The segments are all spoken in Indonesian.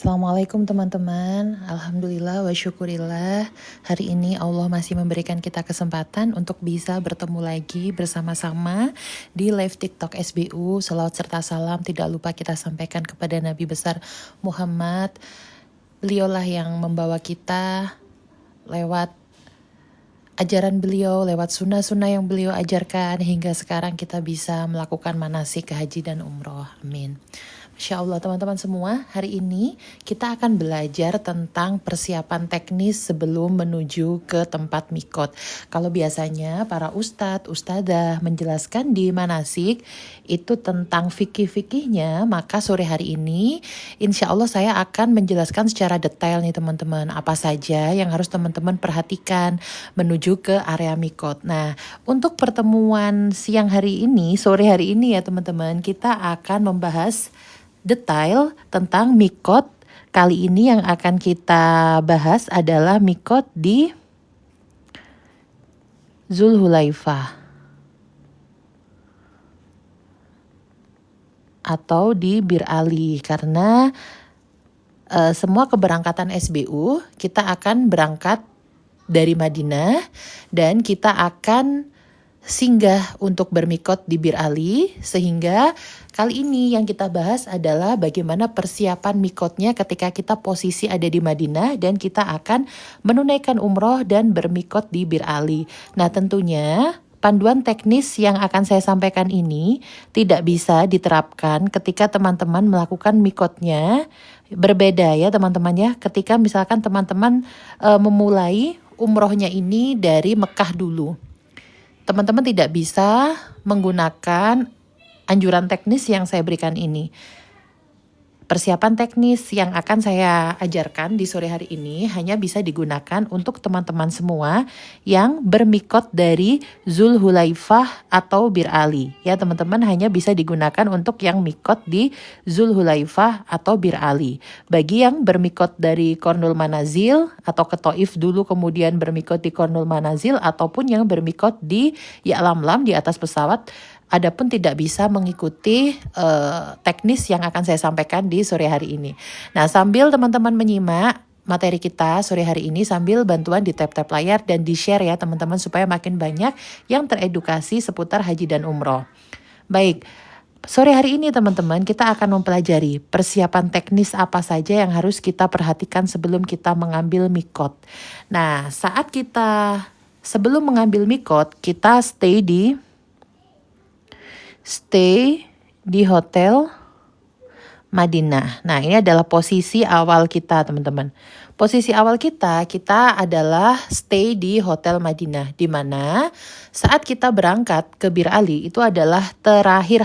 Assalamualaikum teman-teman. Alhamdulillah wa syukurillah. Hari ini Allah masih memberikan kita kesempatan untuk bisa bertemu lagi bersama-sama di live TikTok SBU. Salawat serta salam tidak lupa kita sampaikan kepada Nabi besar Muhammad. Beliaulah yang membawa kita lewat ajaran beliau, lewat sunnah-sunnah yang beliau ajarkan hingga sekarang kita bisa melakukan manasik haji dan umroh. Amin. Masya Allah teman-teman semua, hari ini kita akan belajar tentang persiapan teknis sebelum menuju ke tempat mikot. Kalau biasanya para ustadz, ustadzah menjelaskan di manasik itu tentang fikih-fikihnya, maka sore hari ini insya Allah saya akan menjelaskan secara detail nih teman-teman, apa saja yang harus teman-teman perhatikan menuju ke area mikot. Nah, untuk pertemuan siang hari ini, sore hari ini ya teman-teman, kita akan membahas detail tentang mikot. Kali ini yang akan kita bahas adalah mikot di Zulhulaifah atau di Bir Ali, karena semua keberangkatan SBU kita akan berangkat dari Madinah dan kita akan singgah untuk bermikot di Bir Ali, sehingga kali ini yang kita bahas adalah bagaimana persiapan mikotnya ketika kita posisi ada di Madinah dan kita akan menunaikan umroh dan bermikot di Bir Ali. Nah tentunya panduan teknis yang akan saya sampaikan ini tidak bisa diterapkan ketika teman-teman melakukan mikotnya. Berbeda ya teman-teman ya, ketika misalkan teman-teman memulai umrohnya ini dari Mekah dulu. Teman-teman tidak bisa menggunakan anjuran teknis yang saya berikan ini. Persiapan teknis yang akan saya ajarkan di sore hari ini hanya bisa digunakan untuk teman-teman semua yang bermikot dari Zulhulaifah atau Bir Ali. Ya teman-teman, hanya bisa digunakan untuk yang mikot di Zulhulaifah atau Bir Ali. Bagi yang bermikot dari Qornul Manazil atau ke Taif dulu kemudian bermikot di Qornul Manazil, ataupun yang bermikot di Ya'lamlam di atas pesawat, adapun tidak bisa mengikuti teknis yang akan saya sampaikan di sore hari ini. Nah, sambil teman-teman menyimak materi kita sore hari ini, sambil bantuan di tap-tap layar dan di-share ya teman-teman, supaya makin banyak yang teredukasi seputar haji dan umroh. Baik, sore hari ini teman-teman kita akan mempelajari persiapan teknis apa saja yang harus kita perhatikan sebelum kita mengambil mikot. Nah, saat kita sebelum mengambil mikot, kita stay di Hotel Madinah. Nah, ini adalah posisi awal kita, teman-teman. Posisi awal kita adalah stay di Hotel Madinah, di mana saat kita berangkat ke Bir Ali itu adalah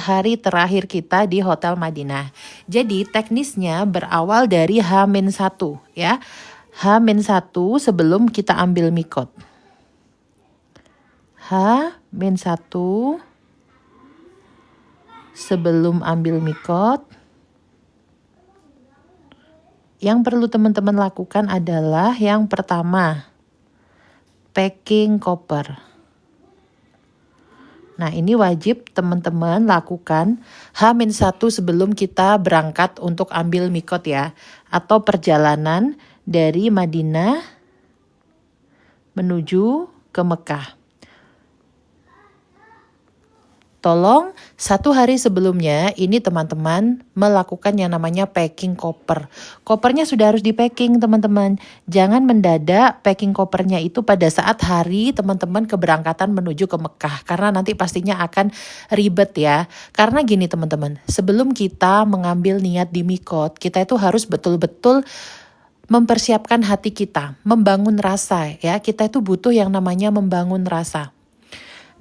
hari terakhir kita di Hotel Madinah. Jadi, teknisnya berawal dari H-1 ya. H-1 sebelum kita ambil mikot. H-1 sebelum ambil mikot, yang perlu teman-teman lakukan adalah yang pertama, packing koper. Nah, ini wajib teman-teman lakukan H-1 sebelum kita berangkat untuk ambil mikot ya, atau perjalanan dari Madinah menuju ke Mekah. Tolong 1 hari sebelumnya ini teman-teman melakukan yang namanya packing koper. Kopernya sudah harus di packing teman-teman. Jangan mendadak packing kopernya itu pada saat hari teman-teman keberangkatan menuju ke Mekah. Karena nanti pastinya akan ribet ya. Karena gini teman-teman, sebelum kita mengambil niat di mikot, kita itu harus betul-betul mempersiapkan hati kita, membangun rasa ya. Kita itu butuh yang namanya membangun rasa.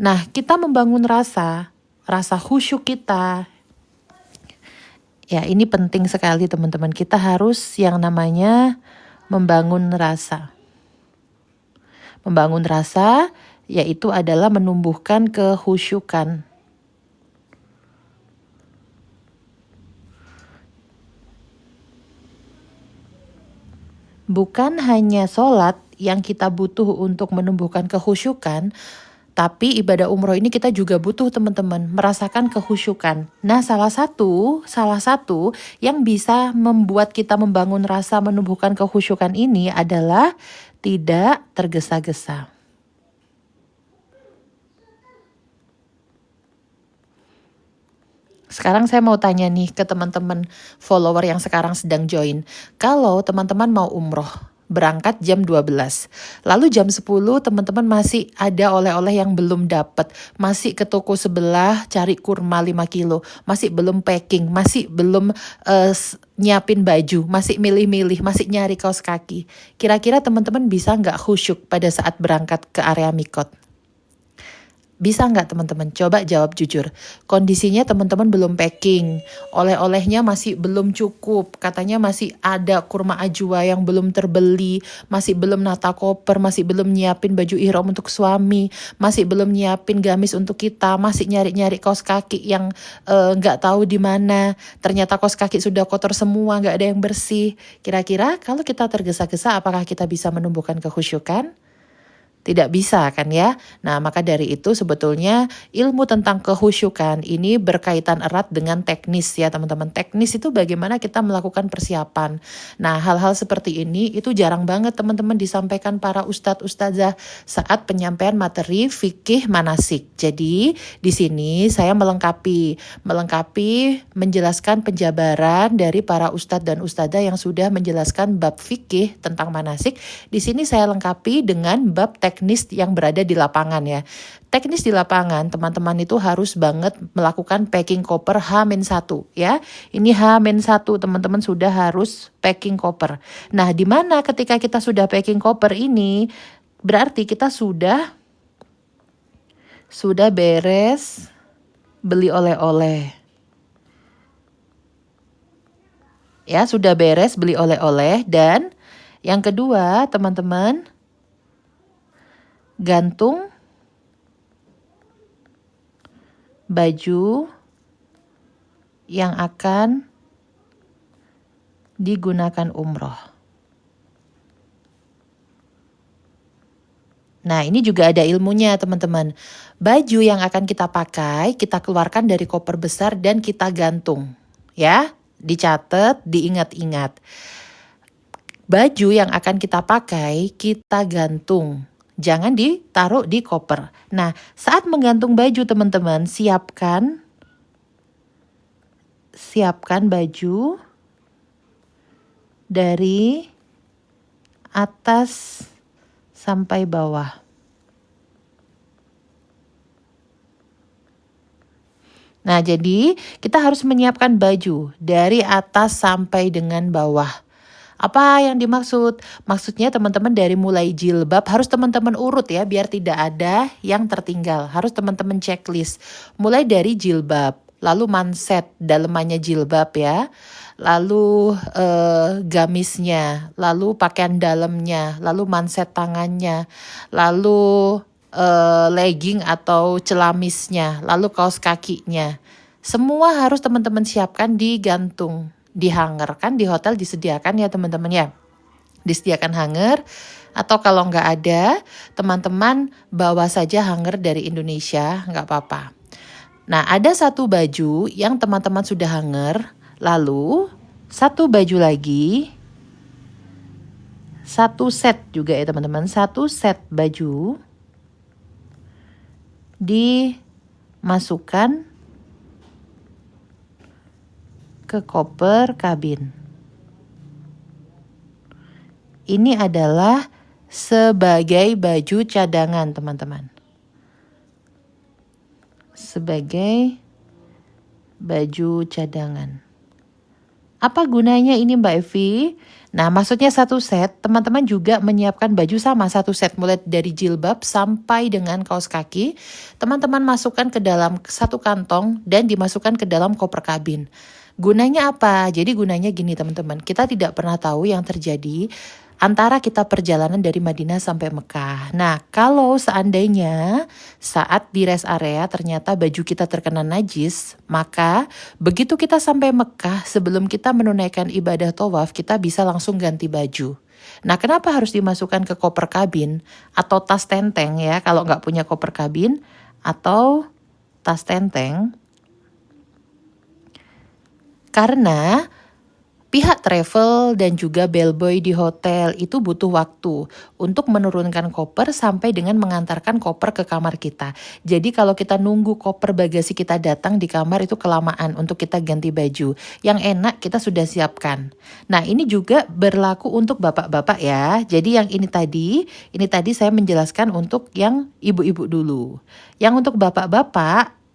Nah, kita membangun rasa khusyuk kita. Ya, ini penting sekali teman-teman. Kita harus yang namanya membangun rasa. Membangun rasa yaitu adalah menumbuhkan kehusyukan. Bukan hanya sholat yang kita butuh untuk menumbuhkan kehusyukan, Tapi ibadah umroh ini kita juga butuh teman-teman merasakan kehusyukan. Nah, salah satu yang bisa membuat kita membangun rasa menumbuhkan kehusyukan ini adalah tidak tergesa-gesa. Sekarang saya mau tanya nih ke teman-teman follower yang sekarang sedang join. Kalau teman-teman mau umroh, berangkat jam 12. Lalu jam 10 teman-teman masih ada oleh-oleh yang belum dapat. Masih ke toko sebelah cari kurma 5 kilo. Masih belum packing, masih belum nyiapin baju, masih milih-milih, masih nyari kaos kaki. Kira-kira teman-teman bisa nggak khusyuk pada saat berangkat ke area mikot? Bisa nggak teman-teman? Coba jawab jujur. Kondisinya teman-teman belum packing, oleh-olehnya masih belum cukup, katanya masih ada kurma ajwa yang belum terbeli, masih belum nata koper, masih belum nyiapin baju ihram untuk suami, masih belum nyiapin gamis untuk kita, masih nyari-nyari kaos kaki yang nggak tahu di mana. Ternyata kaos kaki sudah kotor semua, nggak ada yang bersih. Kira-kira kalau kita tergesa-gesa, apakah kita bisa menumbuhkan kehusyukan? Tidak bisa kan ya? Nah, maka dari itu sebetulnya ilmu tentang kehusyukan ini berkaitan erat dengan teknis ya teman-teman. Teknis itu bagaimana kita melakukan persiapan. Nah, hal-hal seperti ini itu jarang banget teman-teman disampaikan para ustadz-ustazah saat penyampaian materi fikih manasik. Jadi, di sini saya melengkapi menjelaskan penjabaran dari para ustadz dan ustazah yang sudah menjelaskan bab fikih tentang manasik. Di sini saya lengkapi dengan bab teknis yang berada di lapangan ya. Teknis di lapangan teman-teman itu harus banget melakukan packing koper H-1 ya. Ini H-1 teman-teman sudah harus packing koper. Nah, di mana ketika kita sudah packing koper ini berarti kita sudah beres beli oleh-oleh. Ya, sudah beres beli oleh-oleh dan yang kedua teman-teman gantung baju yang akan digunakan umroh. Nah, ini juga ada ilmunya teman-teman. Baju yang akan kita pakai, kita keluarkan dari koper besar dan kita gantung. Ya, dicatat, diingat-ingat. Baju yang akan kita pakai, kita gantung. Jangan ditaruh di koper. Nah, saat menggantung baju teman-teman, siapkan baju dari atas sampai bawah. Nah, jadi kita harus menyiapkan baju dari atas sampai dengan bawah. Apa yang dimaksud? Maksudnya teman-teman dari mulai jilbab harus teman-teman urut ya biar tidak ada yang tertinggal. Harus teman-teman checklist. Mulai dari jilbab, lalu manset dalemannya jilbab ya. Lalu gamisnya, lalu pakaian dalamnya, lalu manset tangannya, lalu legging atau celamisnya, lalu kaos kakinya. Semua harus teman-teman siapkan digantung. Di hanger kan di hotel disediakan ya teman-teman ya, disediakan hanger atau kalau nggak ada teman-teman bawa saja hanger dari Indonesia nggak apa-apa. Nah, ada satu baju yang teman-teman sudah hanger, lalu satu baju lagi, satu set juga ya teman-teman, satu set baju dimasukkan ke koper kabin. Ini adalah sebagai baju cadangan, teman-teman. Sebagai baju cadangan. Apa gunanya ini Mbak Evi? Nah, maksudnya satu set, teman-teman juga menyiapkan baju sama satu set mulai dari jilbab sampai dengan kaos kaki. Teman-teman masukkan ke dalam satu kantong dan dimasukkan ke dalam koper kabin. Gunanya apa? Jadi gunanya gini teman-teman, kita tidak pernah tahu yang terjadi antara kita perjalanan dari Madinah sampai Mekah. Nah, kalau seandainya saat di rest area ternyata baju kita terkena najis, maka begitu kita sampai Mekah sebelum kita menunaikan ibadah tawaf, kita bisa langsung ganti baju. Nah, kenapa harus dimasukkan ke koper kabin atau tas tenteng ya kalau nggak punya koper kabin atau tas tenteng? Karena pihak travel dan juga bellboy di hotel itu butuh waktu untuk menurunkan koper sampai dengan mengantarkan koper ke kamar kita. Jadi kalau kita nunggu koper bagasi kita datang di kamar itu kelamaan untuk kita ganti baju. Yang enak kita sudah siapkan. Nah, ini juga berlaku untuk bapak-bapak ya. Jadi yang ini tadi saya menjelaskan untuk yang ibu-ibu dulu. Yang untuk bapak-bapak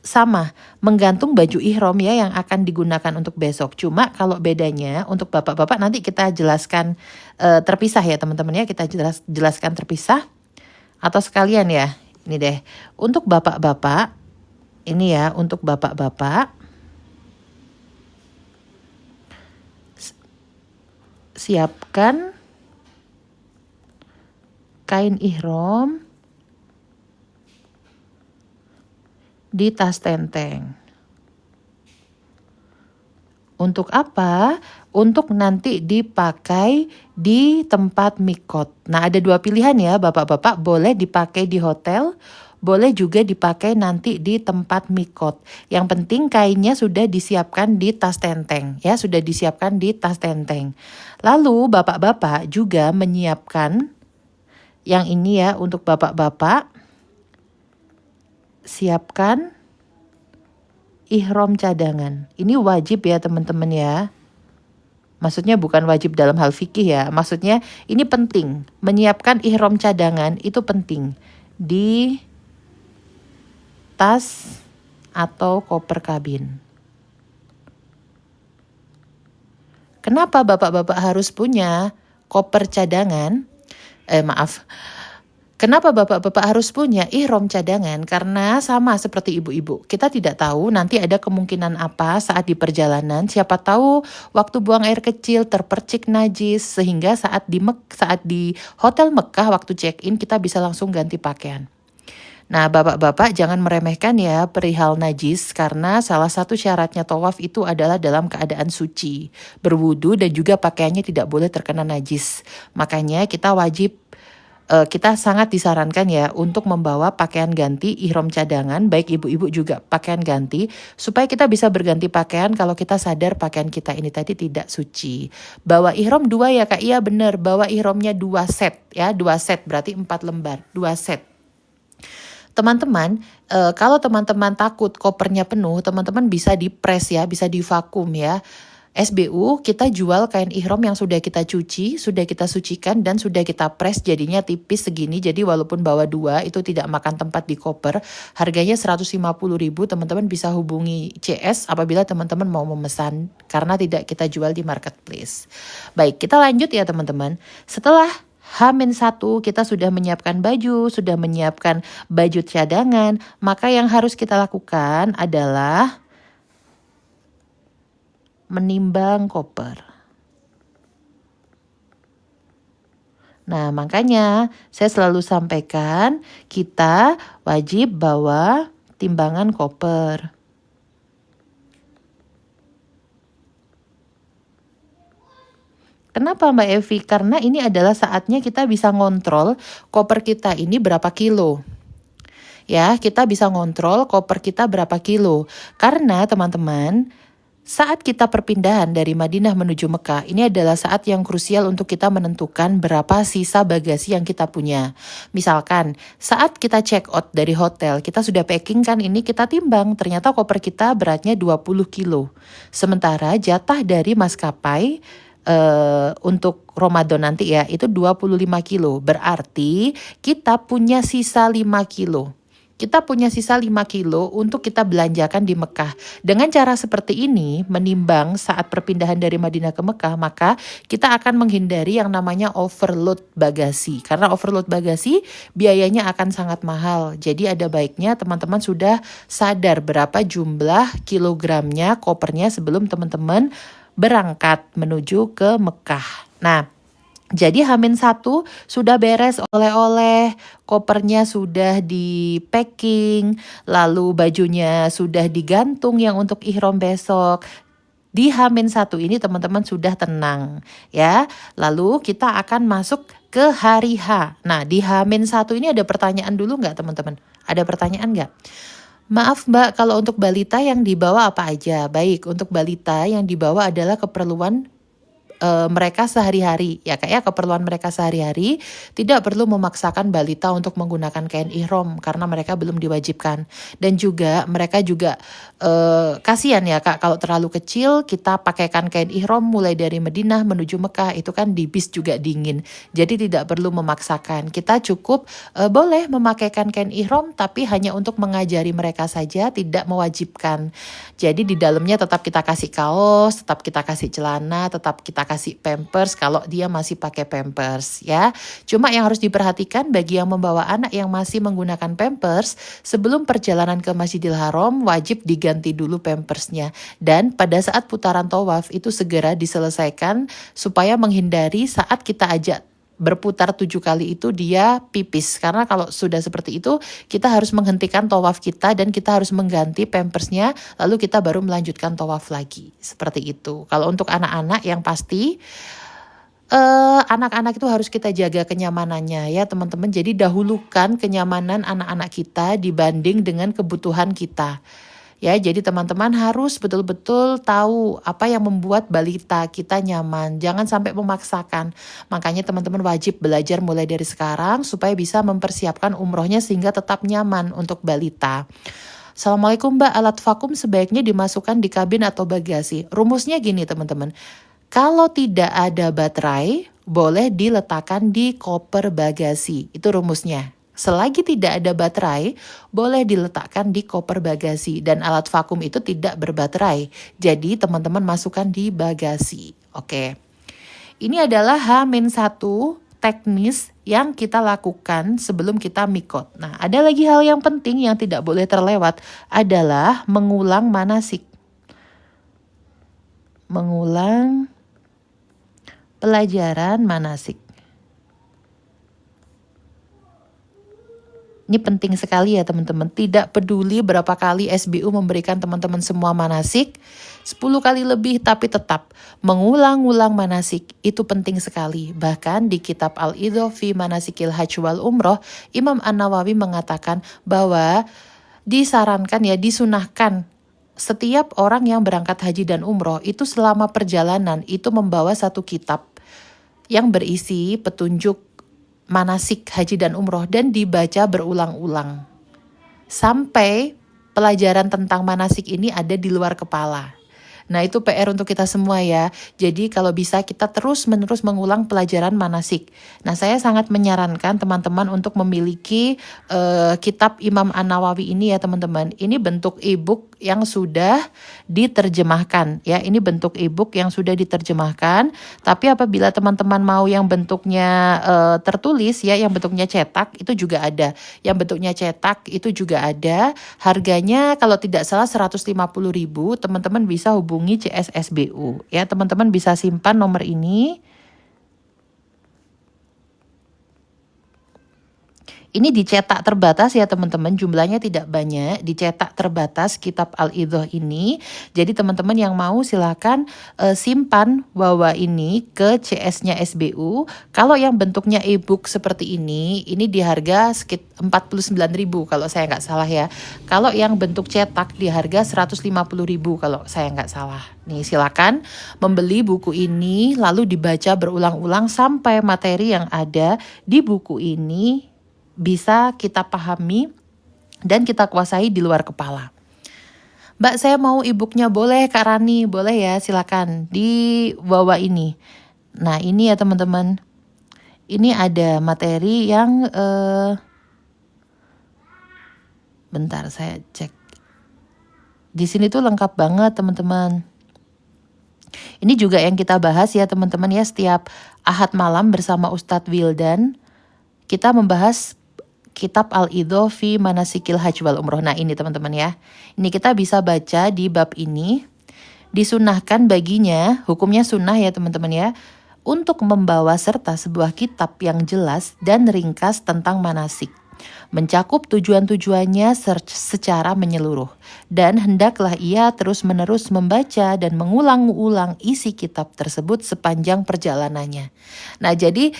sama, menggantung baju ihram ya yang akan digunakan untuk besok. Cuma kalau bedanya untuk bapak-bapak nanti kita jelaskan terpisah ya teman-teman ya. Kita jelaskan terpisah atau sekalian ya. Ini deh, untuk bapak-bapak, ini ya untuk bapak-bapak. Siapkan kain ihram di tas tenteng. Untuk apa? Untuk nanti dipakai di tempat mikot. Nah, ada dua pilihan ya bapak-bapak, boleh dipakai di hotel, boleh juga dipakai nanti di tempat mikot. Yang penting kainnya sudah disiapkan di tas tenteng ya, sudah disiapkan di tas tenteng. Lalu bapak-bapak juga menyiapkan yang ini ya untuk bapak-bapak. Siapkan ihram cadangan. Ini wajib ya teman-teman ya. Maksudnya bukan wajib dalam hal fikih ya. Maksudnya ini penting. Menyiapkan ihram cadangan itu penting. Di tas atau koper kabin. Kenapa bapak-bapak harus punya koper cadangan? Kenapa bapak-bapak harus punya ihram cadangan? Karena sama seperti ibu-ibu, kita tidak tahu nanti ada kemungkinan apa saat di perjalanan. Siapa tahu waktu buang air kecil terpercik najis sehingga saat di hotel Mekah waktu check-in kita bisa langsung ganti pakaian. Nah, bapak-bapak jangan meremehkan ya perihal najis karena salah satu syaratnya tawaf itu adalah dalam keadaan suci, berwudu dan juga pakaiannya tidak boleh terkena najis. Makanya kita sangat disarankan ya untuk membawa pakaian ganti ihram cadangan, baik ibu-ibu juga pakaian ganti, supaya kita bisa berganti pakaian kalau kita sadar pakaian kita ini tadi tidak suci. Bawa ihram 2 ya Kak, iya bener, bawa ihramnya 2 set ya, 2 set berarti 4 lembar, 2 set. Teman-teman, kalau teman-teman takut kopernya penuh, teman-teman bisa di-press ya, bisa divakum ya. SBU kita jual kain ihram yang sudah kita cuci, sudah kita sucikan dan sudah kita press jadinya tipis segini. Jadi walaupun bawa 2 itu tidak makan tempat di koper. Harganya 150.000, teman-teman bisa hubungi CS apabila teman-teman mau memesan karena tidak kita jual di marketplace. Baik, kita lanjut ya teman-teman. Setelah H-1 kita sudah menyiapkan baju, sudah menyiapkan baju cadangan, maka yang harus kita lakukan adalah menimbang koper. Nah, makanya saya selalu sampaikan kita wajib bawa timbangan koper. Kenapa Mbak Evi? Karena ini adalah saatnya kita bisa ngontrol koper kita ini berapa kilo. Ya, kita bisa ngontrol koper kita berapa kilo. Karena teman-teman, saat kita perpindahan dari Madinah menuju Mekah, ini adalah saat yang krusial untuk kita menentukan berapa sisa bagasi yang kita punya. Misalkan, saat kita check out dari hotel, kita sudah packing kan ini, kita timbang, ternyata koper kita beratnya 20 kilo. Sementara jatah dari maskapai untuk Ramadan nanti ya, itu 25 kilo. Berarti kita punya sisa 5 kilo. Kita punya sisa 5 kilo untuk kita belanjakan di Mekah. Dengan cara seperti ini, menimbang saat perpindahan dari Madinah ke Mekah, maka kita akan menghindari yang namanya overload bagasi. Karena overload bagasi biayanya akan sangat mahal. Jadi ada baiknya teman-teman sudah sadar berapa jumlah kilogramnya kopernya sebelum teman-teman berangkat menuju ke Mekah. Nah, jadi H-1 sudah beres oleh-oleh, kopernya sudah di packing, lalu bajunya sudah digantung yang untuk ihram besok. Di H-1 ini teman-teman sudah tenang ya. Lalu kita akan masuk ke hari H. Nah di H-1 ini ada pertanyaan dulu nggak teman-teman? Ada pertanyaan nggak? Maaf Mbak, kalau untuk balita yang dibawa apa aja? Baik, untuk balita yang dibawa adalah keperluan mereka sehari-hari ya kayak keperluan mereka sehari-hari, tidak perlu memaksakan balita untuk menggunakan kain ihram karena mereka belum diwajibkan. Dan juga mereka juga kasihan ya Kak kalau terlalu kecil kita pakaikan kain ihram mulai dari Madinah menuju Mekah, itu kan di bis juga dingin. Jadi tidak perlu memaksakan. Kita cukup boleh memakaikan kain ihram tapi hanya untuk mengajari mereka saja, tidak mewajibkan. Jadi di dalamnya tetap kita kasih kaos, tetap kita kasih celana, tetap kita kasih pampers kalau dia masih pakai pampers ya. Cuma yang harus diperhatikan bagi yang membawa anak yang masih menggunakan pampers, sebelum perjalanan ke Masjidil Haram wajib diganti dulu pampersnya. Dan pada saat putaran tawaf itu segera diselesaikan supaya menghindari saat kita ajak berputar 7 kali itu dia pipis. Karena kalau sudah seperti itu kita harus menghentikan tawaf kita dan kita harus mengganti pampersnya, lalu kita baru melanjutkan tawaf lagi. Seperti itu. Kalau untuk anak-anak yang pasti anak-anak itu harus kita jaga kenyamanannya ya teman-teman. Jadi dahulukan kenyamanan anak-anak kita dibanding dengan kebutuhan kita. Ya, jadi teman-teman harus betul-betul tahu apa yang membuat balita kita nyaman. Jangan sampai memaksakan. Makanya teman-teman wajib belajar mulai dari sekarang supaya bisa mempersiapkan umrohnya sehingga tetap nyaman untuk balita. Assalamualaikum Mbak, alat vakum sebaiknya dimasukkan di kabin atau bagasi. Rumusnya gini teman-teman. Kalau tidak ada baterai, boleh diletakkan di koper bagasi. Itu rumusnya. Selagi tidak ada baterai, boleh diletakkan di koper bagasi. Dan alat vakum itu tidak berbaterai. Jadi teman-teman masukkan di bagasi. Oke. Ini adalah H-1 teknis yang kita lakukan sebelum kita mikot. Nah, ada lagi hal yang penting yang tidak boleh terlewat adalah mengulang manasik. Mengulang pelajaran manasik. Ini penting sekali ya teman-teman. Tidak peduli berapa kali SBU memberikan teman-teman semua manasik, 10 kali lebih, tapi tetap mengulang-ulang manasik itu penting sekali. Bahkan di kitab Al-Idhah fi Manasikil Hajj wal Umroh, Imam An-Nawawi mengatakan bahwa disarankan ya, disunahkan setiap orang yang berangkat haji dan umroh itu selama perjalanan itu membawa satu kitab yang berisi petunjuk manasik haji dan umroh dan dibaca berulang-ulang sampai pelajaran tentang manasik ini ada di luar kepala. Nah itu PR untuk kita semua ya. Jadi kalau bisa kita terus-menerus mengulang pelajaran manasik. Nah saya sangat menyarankan teman-teman untuk memiliki kitab Imam An-Nawawi ini ya teman-teman. Ini bentuk e-book yang sudah diterjemahkan ya. Ini bentuk e-book yang sudah diterjemahkan. Tapi apabila teman-teman mau yang bentuknya tertulis ya, yang bentuknya cetak itu juga ada. Yang bentuknya cetak itu juga ada. Harganya kalau tidak salah 150.000. Teman-teman bisa hubungi CSSBU ya, teman-teman bisa simpan nomor ini. Ini dicetak terbatas ya teman-teman, jumlahnya tidak banyak, dicetak terbatas kitab Al-Idhah ini. Jadi teman-teman yang mau silakan simpan bawa ini ke CS-nya SBU. Kalau yang bentuknya e-book seperti ini di harga sekitar 49.000 kalau saya nggak salah ya. Kalau yang bentuk cetak di harga 150.000 kalau saya nggak salah. Nih silakan membeli buku ini lalu dibaca berulang-ulang sampai materi yang ada di buku ini bisa kita pahami dan kita kuasai di luar kepala. Mbak saya mau e-booknya, boleh Kak Rani, boleh ya silakan dibawa ini. Nah ini ya teman-teman, ini ada materi yang bentar saya cek. Di sini tuh lengkap banget teman-teman. Ini juga yang kita bahas ya teman-teman ya, setiap Ahad malam bersama Ustadz Wildan kita membahas kitab Al-Idhah fi Manasikil Hajj wal Umroh. Nah ini teman-teman ya, ini kita bisa baca di bab ini. Disunahkan baginya, hukumnya sunnah ya teman-teman ya, untuk membawa serta sebuah kitab yang jelas dan ringkas tentang manasik. mencakup tujuan-tujuannya secara menyeluruh. Dan hendaklah ia terus-menerus membaca dan mengulang-ulang isi kitab tersebut sepanjang perjalanannya. Nah, jadi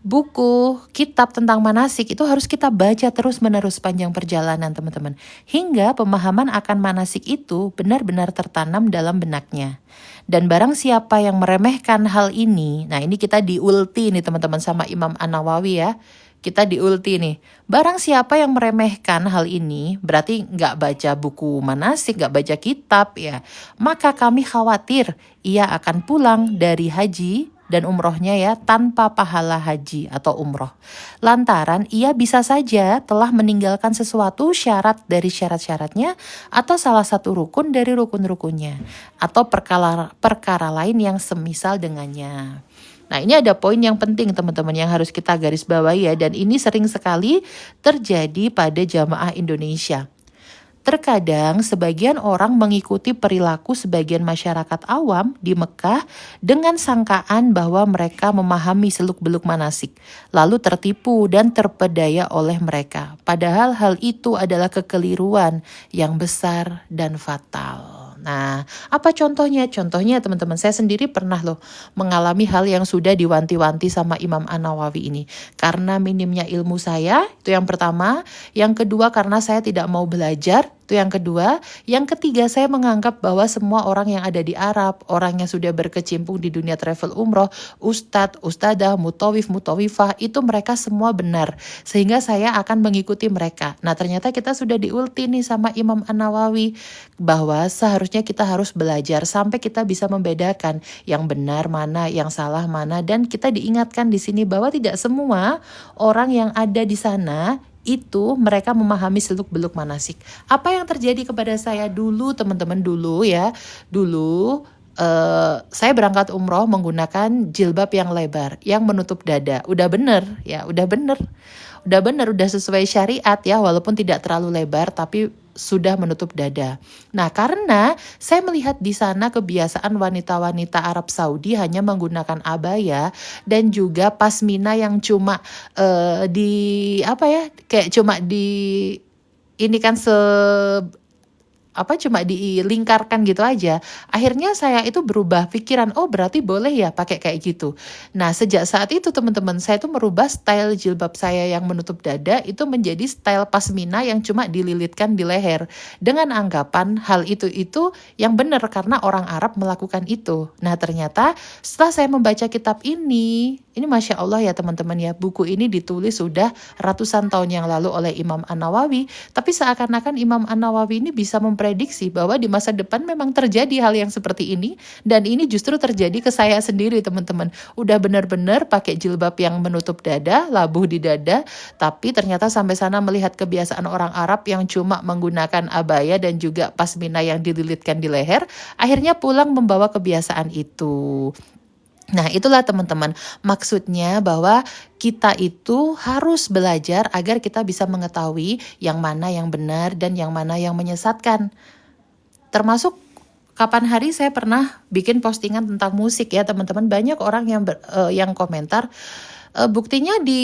buku kitab tentang manasik itu harus kita baca terus-menerus sepanjang perjalanan, teman-teman. Hingga pemahaman akan manasik itu benar-benar tertanam dalam benaknya. Dan barang siapa yang meremehkan hal ini, nah ini kita diulti nih teman-teman sama Imam An-Nawawi ya. Kita diulti nih, barang siapa yang meremehkan hal ini, berarti nggak baca buku manasik, nggak baca kitab ya, maka kami khawatir ia akan pulang dari haji dan umrohnya ya tanpa pahala haji atau umroh. Lantaran ia bisa saja telah meninggalkan sesuatu syarat dari syarat-syaratnya atau salah satu rukun dari rukun-rukunnya atau perkara lain yang semisal dengannya. Nah, ini ada poin yang penting teman-teman yang harus kita garis bawahi ya, dan ini sering sekali terjadi pada jamaah Indonesia. Terkadang sebagian orang mengikuti perilaku sebagian masyarakat awam di Mekah dengan sangkaan bahwa mereka memahami seluk-beluk manasik, lalu tertipu dan terpedaya oleh mereka. Padahal hal itu adalah kekeliruan yang besar dan fatal. Nah, apa contohnya? Contohnya teman-teman, saya sendiri pernah loh mengalami hal yang sudah diwanti-wanti sama Imam An-Nawawi ini. Karena minimnya ilmu saya, itu yang pertama. Yang kedua, karena saya tidak mau belajar, itu yang kedua. Yang ketiga, saya menganggap bahwa semua orang yang ada di Arab, orang yang sudah berkecimpung di dunia travel umroh, ustadz, ustadzah, mutawif, mutawifah, itu mereka semua benar. Sehingga saya akan mengikuti mereka. Nah, ternyata kita sudah diulti nih sama Imam An-Nawawi bahwa seharusnya kita harus belajar sampai kita bisa membedakan yang benar mana, yang salah mana, dan kita diingatkan di sini bahwa tidak semua orang yang ada di sana itu mereka memahami seluk-beluk manasik. Apa yang terjadi kepada saya dulu teman-teman, dulu saya berangkat umroh menggunakan jilbab yang lebar, yang menutup dada. Udah bener, udah sesuai syariat ya, walaupun tidak terlalu lebar tapi sudah menutup dada. Nah, karena saya melihat di sana kebiasaan wanita-wanita Arab Saudi hanya menggunakan abaya dan juga pasmina yang cuma kayak cuma di ini kan cuma dilingkarkan gitu aja. Akhirnya saya itu berubah pikiran, oh berarti boleh ya pakai kayak gitu. Nah, sejak saat itu teman-teman, saya tuh merubah style jilbab saya yang menutup dada itu menjadi style pasmina yang cuma dililitkan di leher, dengan anggapan hal itu yang benar karena orang Arab melakukan itu. Nah, ternyata setelah saya membaca kitab ini Masya Allah ya teman-teman ya, buku ini ditulis sudah ratusan tahun yang lalu oleh Imam An-Nawawi, tapi seakan-akan Imam An-Nawawi ini bisa memprediksi bahwa di masa depan memang terjadi hal yang seperti ini, dan ini justru terjadi ke saya sendiri teman-teman. Udah benar-benar pakai jilbab yang menutup dada, labuh di dada, tapi ternyata sampai sana melihat kebiasaan orang Arab yang cuma menggunakan abaya dan juga pasmina yang dililitkan di leher, akhirnya pulang membawa kebiasaan itu. Nah, itulah teman-teman, maksudnya bahwa kita itu harus belajar agar kita bisa mengetahui yang mana yang benar dan yang mana yang menyesatkan. Termasuk kapan hari saya pernah bikin postingan tentang musik ya teman-teman, banyak orang yang komentar, buktinya di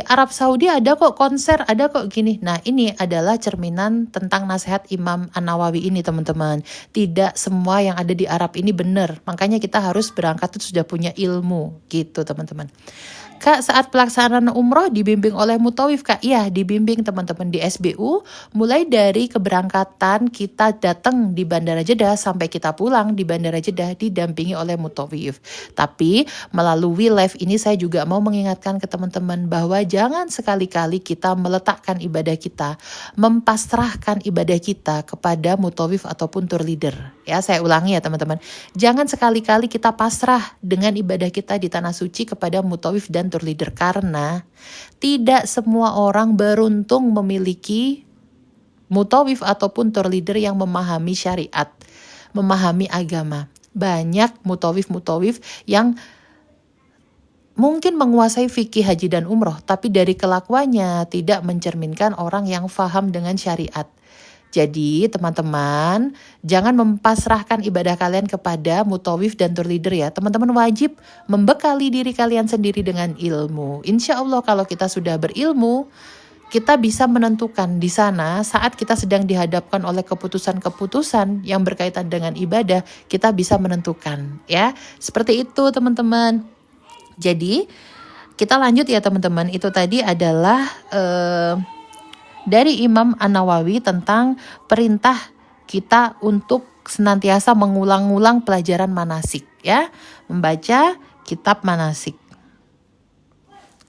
Arab Saudi ada kok konser, ada kok gini. Nah, ini adalah cerminan tentang nasihat Imam An-Nawawi ini teman-teman. Tidak semua yang ada di Arab ini benar. Makanya kita harus berangkat itu sudah punya ilmu gitu teman-teman. Kak, saat pelaksanaan umroh dibimbing oleh mutawif Kak? Iya, dibimbing teman-teman di SBU. Mulai dari keberangkatan kita datang di Bandara Jeddah sampai kita pulang di Bandara Jeddah didampingi oleh mutawif. Tapi melalui live ini saya juga mau mengingatkan ke teman-teman bahwa jangan sekali-kali kita meletakkan ibadah kita, mempasrahkan ibadah kita kepada mutawif ataupun tour leader. Ya, saya ulangi ya teman-teman. Jangan sekali-kali kita pasrah dengan ibadah kita di Tanah Suci kepada mutawif dan tour leader, karena tidak semua orang beruntung memiliki mutawif ataupun tour leader yang memahami syariat, memahami agama. Banyak mutawif yang mungkin menguasai fikih haji dan umroh, tapi dari kelakuannya tidak mencerminkan orang yang faham dengan syariat. Jadi teman-teman, jangan mempasrahkan ibadah kalian kepada mutawif dan tour leader ya. Teman-teman wajib membekali diri kalian sendiri dengan ilmu. Insya Allah kalau kita sudah berilmu, kita bisa menentukan di sana saat kita sedang dihadapkan oleh keputusan-keputusan yang berkaitan dengan ibadah, kita bisa menentukan ya. Seperti itu teman-teman. Jadi kita lanjut ya teman-teman. Itu tadi adalah dari Imam An-Nawawi tentang perintah kita untuk senantiasa mengulang-ulang pelajaran manasik ya, membaca kitab manasik.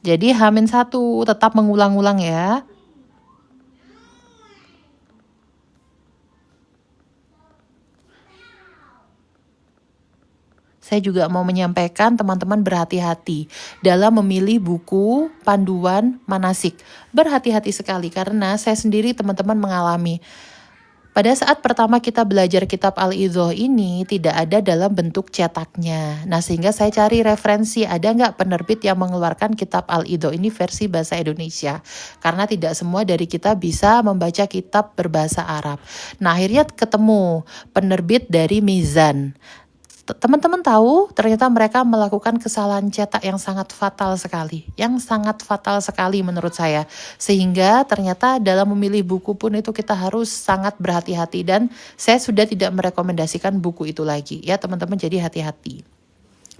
Jadi H-1 tetap mengulang-ulang ya. Saya juga mau menyampaikan teman-teman berhati-hati dalam memilih buku panduan manasik. Berhati-hati sekali karena saya sendiri teman-teman mengalami. Pada saat pertama kita belajar kitab Al-Idhoh ini tidak ada dalam bentuk cetaknya. Nah sehingga saya cari referensi, ada nggak penerbit yang mengeluarkan kitab Al-Idhoh ini versi bahasa Indonesia. Karena tidak semua dari kita bisa membaca kitab berbahasa Arab. Nah akhirnya ketemu penerbit dari Mizan. Teman-teman tahu ternyata mereka melakukan kesalahan cetak yang sangat fatal sekali. Yang sangat fatal sekali menurut saya. Sehingga ternyata dalam memilih buku pun itu kita harus sangat berhati-hati. Dan saya sudah tidak merekomendasikan buku itu lagi. Ya teman-teman, jadi hati-hati.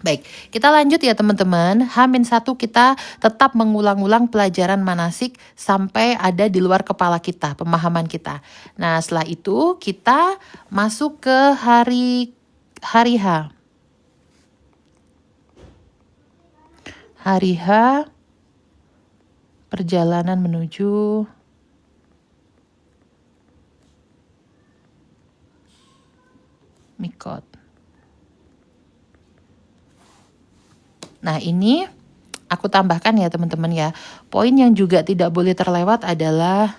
Baik, kita lanjut ya teman-teman. H-1 kita tetap mengulang-ulang pelajaran manasik sampai ada di luar kepala kita, pemahaman kita. Nah setelah itu kita masuk ke hari H. Hari H, perjalanan menuju Mikot. Nah ini aku tambahkan ya teman-teman ya. Poin yang juga tidak boleh terlewat adalah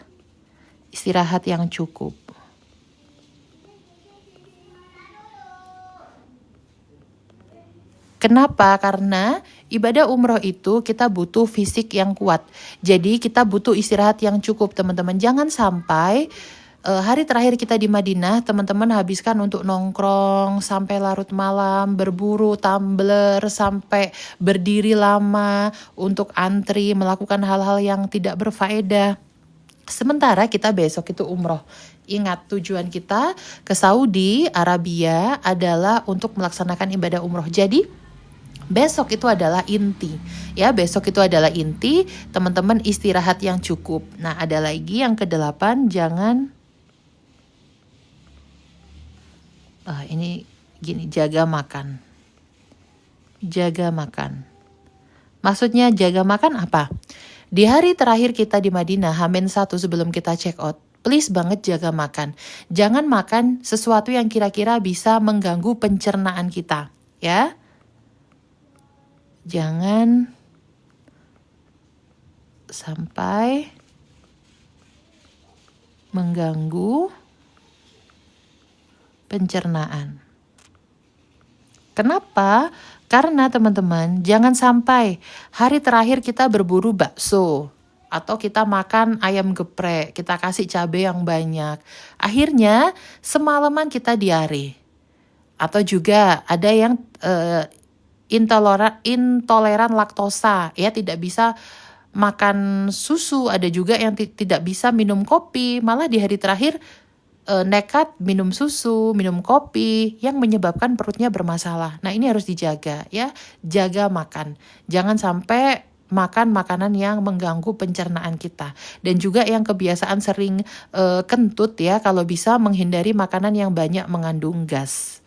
istirahat yang cukup. Kenapa? Karena ibadah umroh itu kita butuh fisik yang kuat. Jadi kita butuh istirahat yang cukup teman-teman. Jangan sampai hari terakhir kita di Madinah teman-teman habiskan untuk nongkrong sampai larut malam, berburu tumbler, sampai berdiri lama untuk antri, melakukan hal-hal yang tidak berfaedah. Sementara kita besok itu umroh. Ingat tujuan kita ke Saudi Arabia adalah untuk melaksanakan ibadah umroh. Jadi besok itu adalah inti, ya besok itu adalah inti, teman-teman istirahat yang cukup. Nah ada lagi yang ke-8, jangan, ini gini, jaga makan. Jaga makan. Maksudnya jaga makan apa? Di hari terakhir kita di Madinah, H-1 sebelum kita check out, please banget jaga makan. Jangan makan sesuatu yang kira-kira bisa mengganggu pencernaan kita, ya. Jangan sampai mengganggu pencernaan. Kenapa? Karena teman-teman, jangan sampai hari terakhir kita berburu bakso atau kita makan ayam geprek, kita kasih cabai yang banyak. Akhirnya semalaman kita diare. Atau juga ada yang intoleran laktosa, ya tidak bisa makan susu, ada juga yang tidak bisa minum kopi, malah di hari terakhir nekat minum susu, minum kopi yang menyebabkan perutnya bermasalah. Nah ini harus dijaga ya, jaga makan. Jangan sampai makan makanan yang mengganggu pencernaan kita. Dan juga yang kebiasaan sering kentut ya, kalau bisa menghindari makanan yang banyak mengandung gas.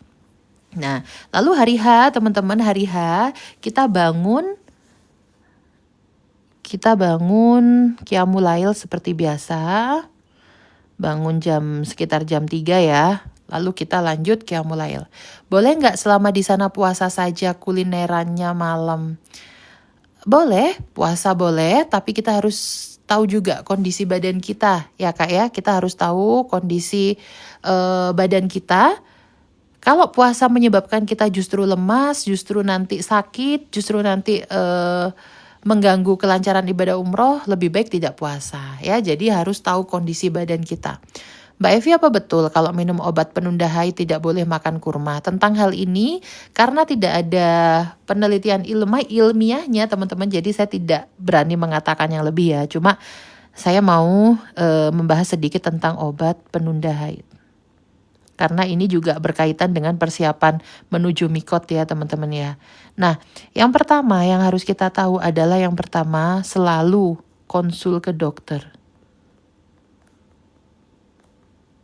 Nah, lalu hari H, teman-teman, hari H kita bangun Qiyamul Lail seperti biasa. Bangun sekitar jam 3 ya. Lalu kita lanjut Qiyamul Lail. Boleh nggak selama di sana puasa saja kulinerannya malam? Boleh, puasa boleh, tapi kita harus tahu juga kondisi badan kita ya Kak ya. Kita harus tahu kondisi badan kita. Kalau puasa menyebabkan kita justru lemas, justru nanti sakit, justru nanti mengganggu kelancaran ibadah umroh, lebih baik tidak puasa ya. Jadi harus tahu kondisi badan kita. Mbak Evi, apa betul kalau minum obat penunda haid tidak boleh makan kurma? Tentang hal ini, karena tidak ada penelitian ilmiahnya teman-teman, jadi saya tidak berani mengatakan yang lebih ya. Cuma saya mau membahas sedikit tentang obat penunda haid. Karena ini juga berkaitan dengan persiapan menuju mikot ya teman-teman ya. Nah, yang pertama yang harus kita tahu adalah yang pertama selalu konsul ke dokter.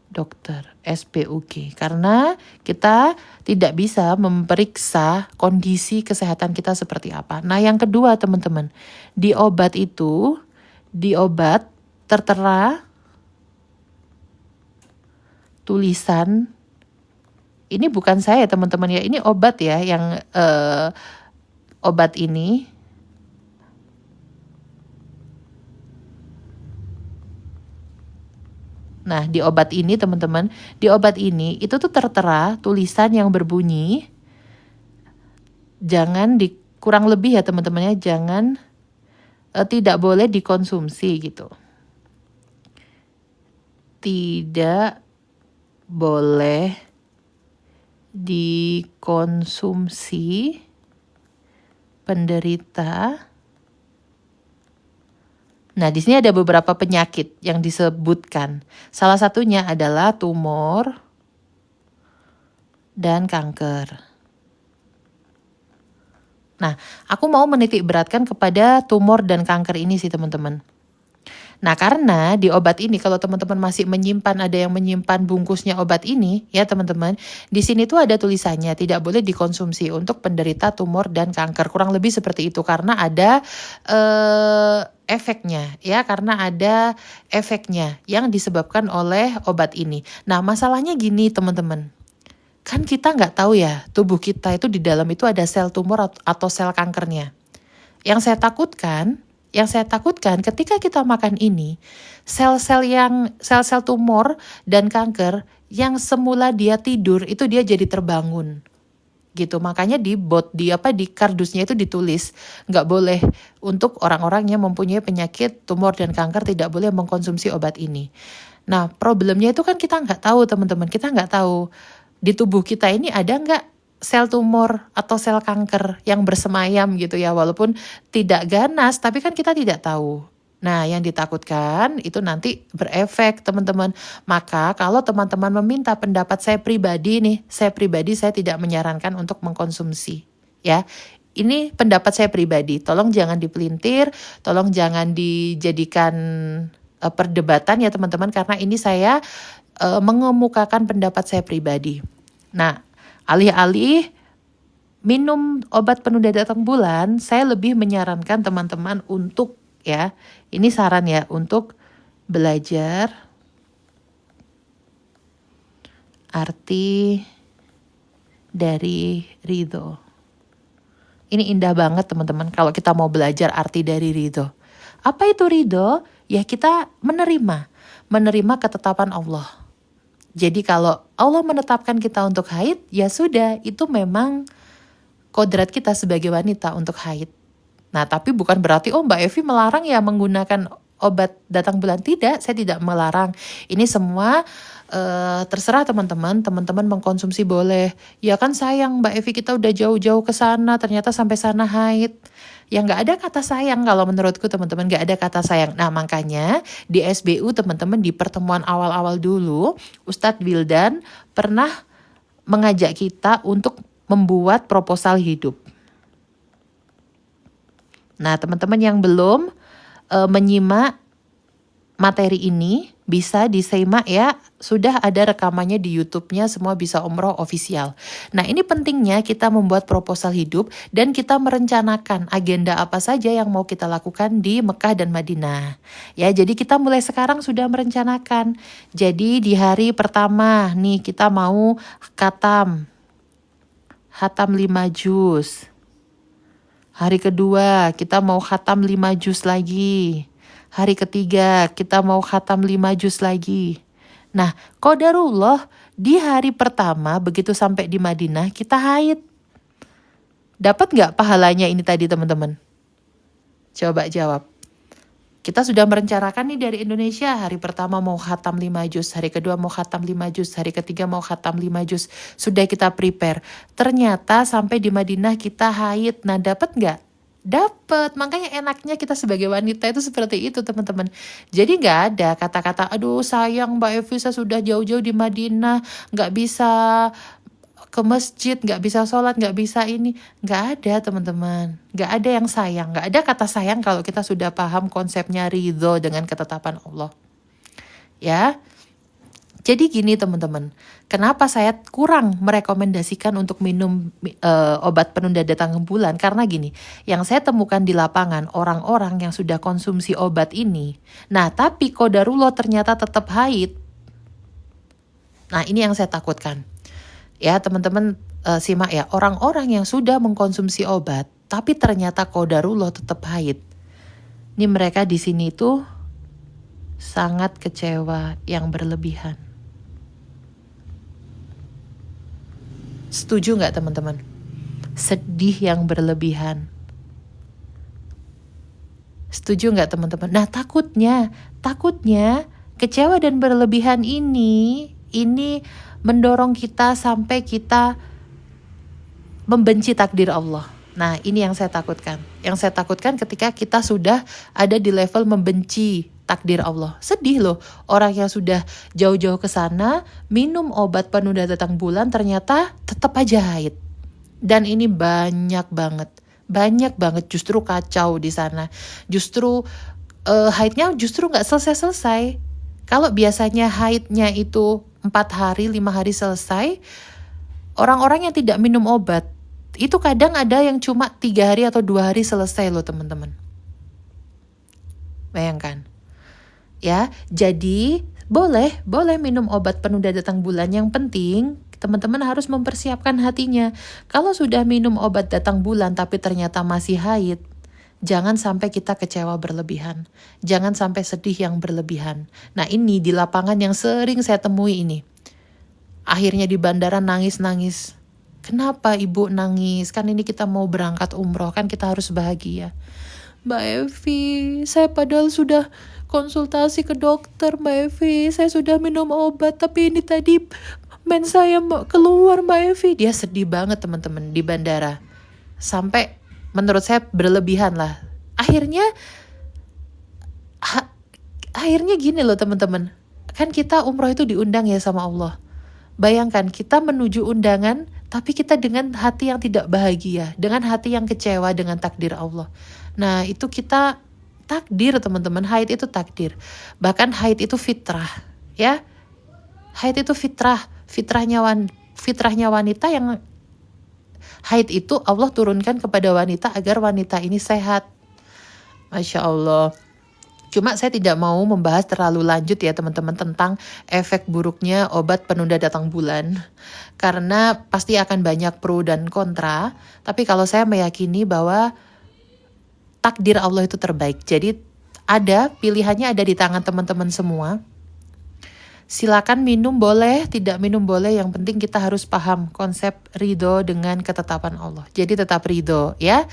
Dokter SPUG, karena kita tidak bisa memeriksa kondisi kesehatan kita seperti apa. Nah, yang kedua teman-teman, di obat tertera tulisan, ini bukan saya teman-teman ya, ini obat ya, yang obat ini nah, di obat ini teman-teman, di obat ini itu tuh tertera tulisan yang berbunyi, jangan kurang lebih ya teman-teman ya, jangan tidak boleh dikonsumsi gitu. Tidak boleh dikonsumsi penderita. Nah, di sini ada beberapa penyakit yang disebutkan. Salah satunya adalah tumor dan kanker. Nah, aku mau menitik beratkan kepada tumor dan kanker ini sih teman-teman. Nah, karena di obat ini kalau teman-teman masih menyimpan, ada yang menyimpan bungkusnya obat ini ya teman-teman, di sini tuh ada tulisannya tidak boleh dikonsumsi untuk penderita tumor dan kanker. Kurang lebih seperti itu karena ada efeknya ya, karena ada efeknya yang disebabkan oleh obat ini. Nah, masalahnya gini teman-teman. Kan kita nggak tahu ya, tubuh kita itu di dalam itu ada sel tumor atau sel kankernya. Yang saya takutkan ketika kita makan ini, sel-sel tumor dan kanker yang semula dia tidur itu dia jadi terbangun. Gitu. Makanya di kardusnya itu ditulis nggak boleh untuk orang-orang yang mempunyai penyakit tumor dan kanker tidak boleh mengkonsumsi obat ini. Nah, problemnya itu kan kita nggak tahu teman-teman, kita nggak tahu di tubuh kita ini ada nggak sel tumor atau sel kanker yang bersemayam gitu ya, walaupun tidak ganas tapi kan kita tidak tahu. Nah, yang ditakutkan itu nanti berefek teman-teman. Maka kalau teman-teman meminta pendapat saya pribadi nih, saya tidak menyarankan untuk mengkonsumsi ya. Ini pendapat saya pribadi, tolong jangan dipelintir, tolong jangan dijadikan perdebatan ya teman-teman, karena ini saya mengemukakan pendapat saya pribadi. Nah, alih-alih minum obat penunda datang bulan, saya lebih menyarankan teman-teman untuk ya, ini saran ya, untuk belajar arti dari ridho. Ini indah banget teman-teman kalau kita mau belajar arti dari ridho. Apa itu ridho? Ya kita menerima ketetapan Allah. Jadi kalau Allah menetapkan kita untuk haid, ya sudah, itu memang kodrat kita sebagai wanita untuk haid. Nah, tapi bukan berarti Mbak Evi melarang ya menggunakan obat datang bulan. Tidak, saya tidak melarang. Ini semua terserah teman-teman mengkonsumsi boleh. Ya kan sayang Mbak Evi, kita udah jauh-jauh ke sana, ternyata sampai sana haid. Ya nggak ada kata sayang kalau menurutku teman-teman, nggak ada kata sayang. Nah, makanya di SBU teman-teman di pertemuan awal-awal dulu, Ustadz Wildan pernah mengajak kita untuk membuat proposal hidup. Nah, teman-teman yang belum menyimak materi ini bisa disimak ya, sudah ada rekamannya di YouTube-nya, semua bisa umroh official. Nah, ini pentingnya kita membuat proposal hidup dan kita merencanakan agenda apa saja yang mau kita lakukan di Mekah dan Madinah. Ya, jadi kita mulai sekarang sudah merencanakan. Jadi di hari pertama nih kita mau khatam 5 juz. Hari kedua kita mau khatam 5 juz lagi. Hari ketiga kita mau khatam 5 juz lagi. Nah, qadarullah di hari pertama begitu sampai di Madinah kita haid. Dapat nggak pahalanya ini tadi teman-teman? Coba jawab. Kita sudah merencanakan nih dari Indonesia, hari pertama mau khatam 5 juz, hari kedua mau khatam 5 juz, hari ketiga mau khatam 5 juz. Sudah kita prepare. Ternyata sampai di Madinah kita haid. Nah, dapat nggak Dapet, makanya enaknya kita sebagai wanita itu seperti itu teman-teman. Jadi nggak ada kata-kata, aduh sayang Mbak Evi saya sudah jauh-jauh di Madinah, nggak bisa ke masjid, nggak bisa sholat, nggak bisa ini. Nggak ada teman-teman, nggak ada yang sayang, nggak ada kata sayang kalau kita sudah paham konsepnya ridho dengan ketetapan Allah. Ya, jadi gini teman-teman, kenapa saya kurang merekomendasikan untuk minum obat penunda datang bulan? Karena gini, yang saya temukan di lapangan orang-orang yang sudah konsumsi obat ini, nah tapi qadarullah ternyata tetap haid. Nah ini yang saya takutkan. Ya teman-teman simak ya, orang-orang yang sudah mengkonsumsi obat, tapi ternyata qadarullah tetap haid. Ini mereka di sini tuh sangat kecewa yang berlebihan. Setuju nggak teman-teman? Sedih yang berlebihan. Setuju nggak teman-teman? Nah takutnya kecewa dan berlebihan ini mendorong kita sampai kita membenci takdir Allah. Nah ini yang saya takutkan. Yang saya takutkan ketika kita sudah ada di level membenci takdir Allah. Sedih loh, orang yang sudah jauh-jauh ke sana minum obat penunda datang bulan ternyata tetap aja haid. Dan ini banyak banget justru kacau di sana. Justru haidnya justru nggak selesai-selesai. Kalau biasanya haidnya itu 4 hari, 5 hari selesai, orang-orang yang tidak minum obat itu kadang ada yang cuma 3 hari atau 2 hari selesai loh teman-teman. Bayangkan. Ya, jadi boleh minum obat penunda datang bulan. Yang penting teman-teman harus mempersiapkan hatinya. Kalau sudah minum obat datang bulan tapi ternyata masih haid, jangan sampai kita kecewa berlebihan. Jangan sampai sedih yang berlebihan. Nah ini di lapangan yang sering saya temui ini. Akhirnya di bandara nangis-nangis. Kenapa ibu nangis? Kan ini kita mau berangkat umroh, kan kita harus bahagia. Mbak Evi, saya padahal sudah konsultasi ke dokter Mbak Evi, saya sudah minum obat, tapi ini tadi men saya keluar Mbak Evi. Dia sedih banget teman-teman di bandara. Sampai menurut saya berlebihan lah. Akhirnya gini loh teman-teman. Kan kita umroh itu diundang ya sama Allah. Bayangkan kita menuju undangan, tapi kita dengan hati yang tidak bahagia, dengan hati yang kecewa dengan takdir Allah. Nah itu kita takdir teman-teman, haid itu takdir. Bahkan haid itu fitrah, ya. Haid itu fitrahnya wanita yang haid itu Allah turunkan kepada wanita agar wanita ini sehat. Masya Allah. Cuma saya tidak mau membahas terlalu lanjut ya teman-teman tentang efek buruknya obat penunda datang bulan. Karena pasti akan banyak pro dan kontra. Tapi kalau saya meyakini bahwa takdir Allah itu terbaik. Jadi pilihannya ada di tangan teman-teman semua. Silakan minum boleh, tidak minum boleh. Yang penting kita harus paham konsep ridho dengan ketetapan Allah. Jadi tetap ridho ya.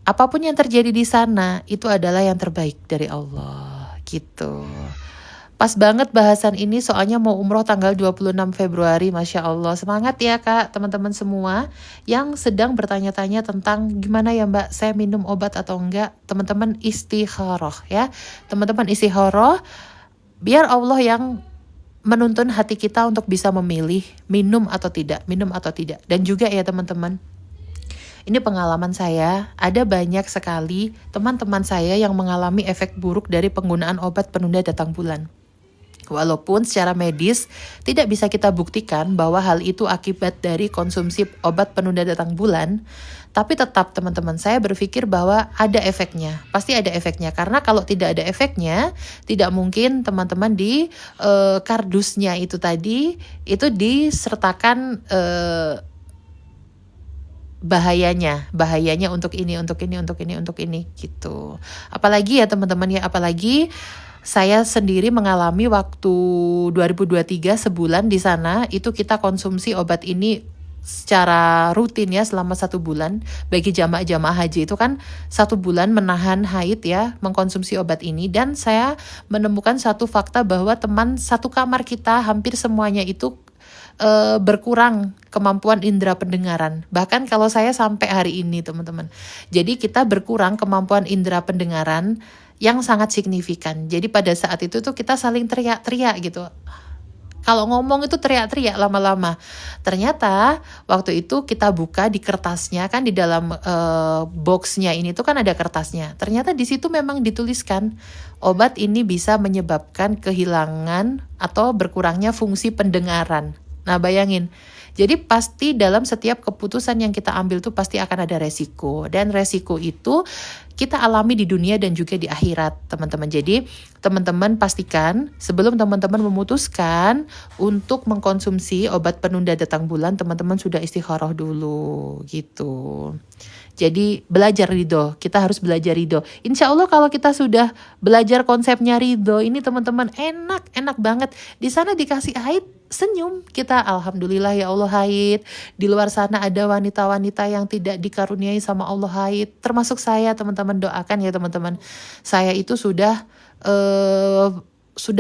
Apapun yang terjadi di sana itu adalah yang terbaik dari Allah gitu. Pas banget bahasan ini soalnya mau umroh tanggal 26 Februari, Masya Allah. Semangat ya Kak, teman-teman semua yang sedang bertanya-tanya tentang gimana ya Mbak saya minum obat atau enggak. Teman-teman istikharah ya. Teman-teman istikharah biar Allah yang menuntun hati kita untuk bisa memilih minum atau tidak. Dan juga ya teman-teman, ini pengalaman saya, ada banyak sekali teman-teman saya yang mengalami efek buruk dari penggunaan obat penunda datang bulan. Walaupun secara medis tidak bisa kita buktikan bahwa hal itu akibat dari konsumsi obat penunda datang bulan, tapi tetap teman-teman saya berpikir bahwa ada efeknya, pasti ada efeknya. Karena kalau tidak ada efeknya, tidak mungkin teman-teman di kardusnya itu tadi, itu disertakan bahayanya untuk ini gitu. Apalagi ya teman-teman ya, apalagi saya sendiri mengalami waktu 2023 sebulan di sana, itu kita konsumsi obat ini secara rutin ya selama 1 bulan. Bagi jamaah haji itu kan 1 bulan menahan haid ya, mengkonsumsi obat ini. Dan saya menemukan satu fakta bahwa teman satu kamar kita hampir semuanya itu berkurang kemampuan indera pendengaran. Bahkan kalau saya sampai hari ini teman-teman. Jadi kita berkurang kemampuan indera pendengaran yang sangat signifikan. Jadi pada saat itu tuh kita saling teriak-teriak gitu. Kalau ngomong itu teriak-teriak lama-lama. Ternyata waktu itu kita buka di kertasnya, kan di dalam boxnya ini tuh kan ada kertasnya. Ternyata di situ memang dituliskan obat ini bisa menyebabkan kehilangan atau berkurangnya fungsi pendengaran. Nah bayangin. Jadi pasti dalam setiap keputusan yang kita ambil tuh pasti akan ada resiko. Dan resiko itu kita alami di dunia dan juga di akhirat, teman-teman. Jadi teman-teman pastikan sebelum teman-teman memutuskan untuk mengkonsumsi obat penunda datang bulan, teman-teman sudah istikharah dulu gitu. Jadi belajar ridho, kita harus belajar ridho. Insya Allah kalau kita sudah belajar konsepnya ridho, ini teman-teman enak banget. Di sana dikasih haid, senyum. Kita alhamdulillah ya Allah haid. Di luar sana ada wanita-wanita yang tidak dikaruniai sama Allah haid. Termasuk saya, teman-teman, doakan ya teman-teman. Saya itu sudah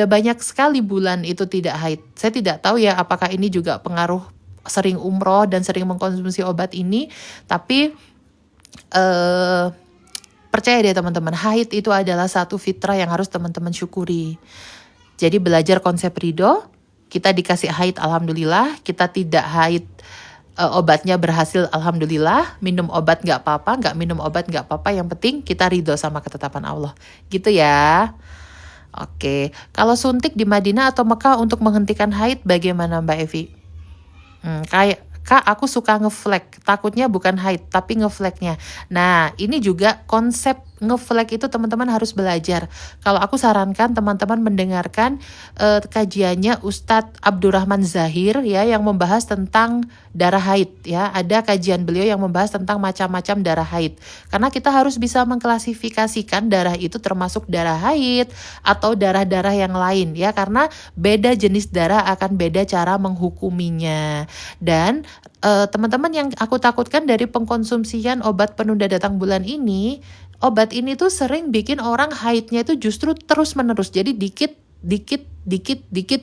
banyak sekali bulan itu tidak haid. Saya tidak tahu ya apakah ini juga pengaruh sering umroh dan sering mengkonsumsi obat ini. Tapi percaya deh teman-teman, haid itu adalah satu fitrah yang harus teman-teman syukuri. Jadi belajar konsep ridho, kita dikasih haid alhamdulillah, kita tidak haid obatnya berhasil alhamdulillah, minum obat gak apa-apa, gak minum obat gak apa-apa, yang penting kita ridho sama ketetapan Allah. Gitu ya. Oke, kalau suntik di Madinah atau Mekah untuk menghentikan haid bagaimana Mbak Evi? Kak, aku suka ngeflek, takutnya bukan haid, tapi ngefleknya. Nah, ini juga konsep ngeflek itu teman-teman harus belajar. Kalau aku sarankan teman-teman mendengarkan kajiannya Ustadz Abdurrahman Zahir ya, yang membahas tentang darah haid ya. Ada kajian beliau yang membahas tentang macam-macam darah haid. Karena kita harus bisa mengklasifikasikan darah itu termasuk darah haid atau darah-darah yang lain ya. Karena beda jenis darah akan beda cara menghukuminya. Dan teman-teman yang aku takutkan dari pengkonsumsian obat penunda datang bulan ini, obat ini tuh sering bikin orang haidnya itu justru terus menerus, jadi dikit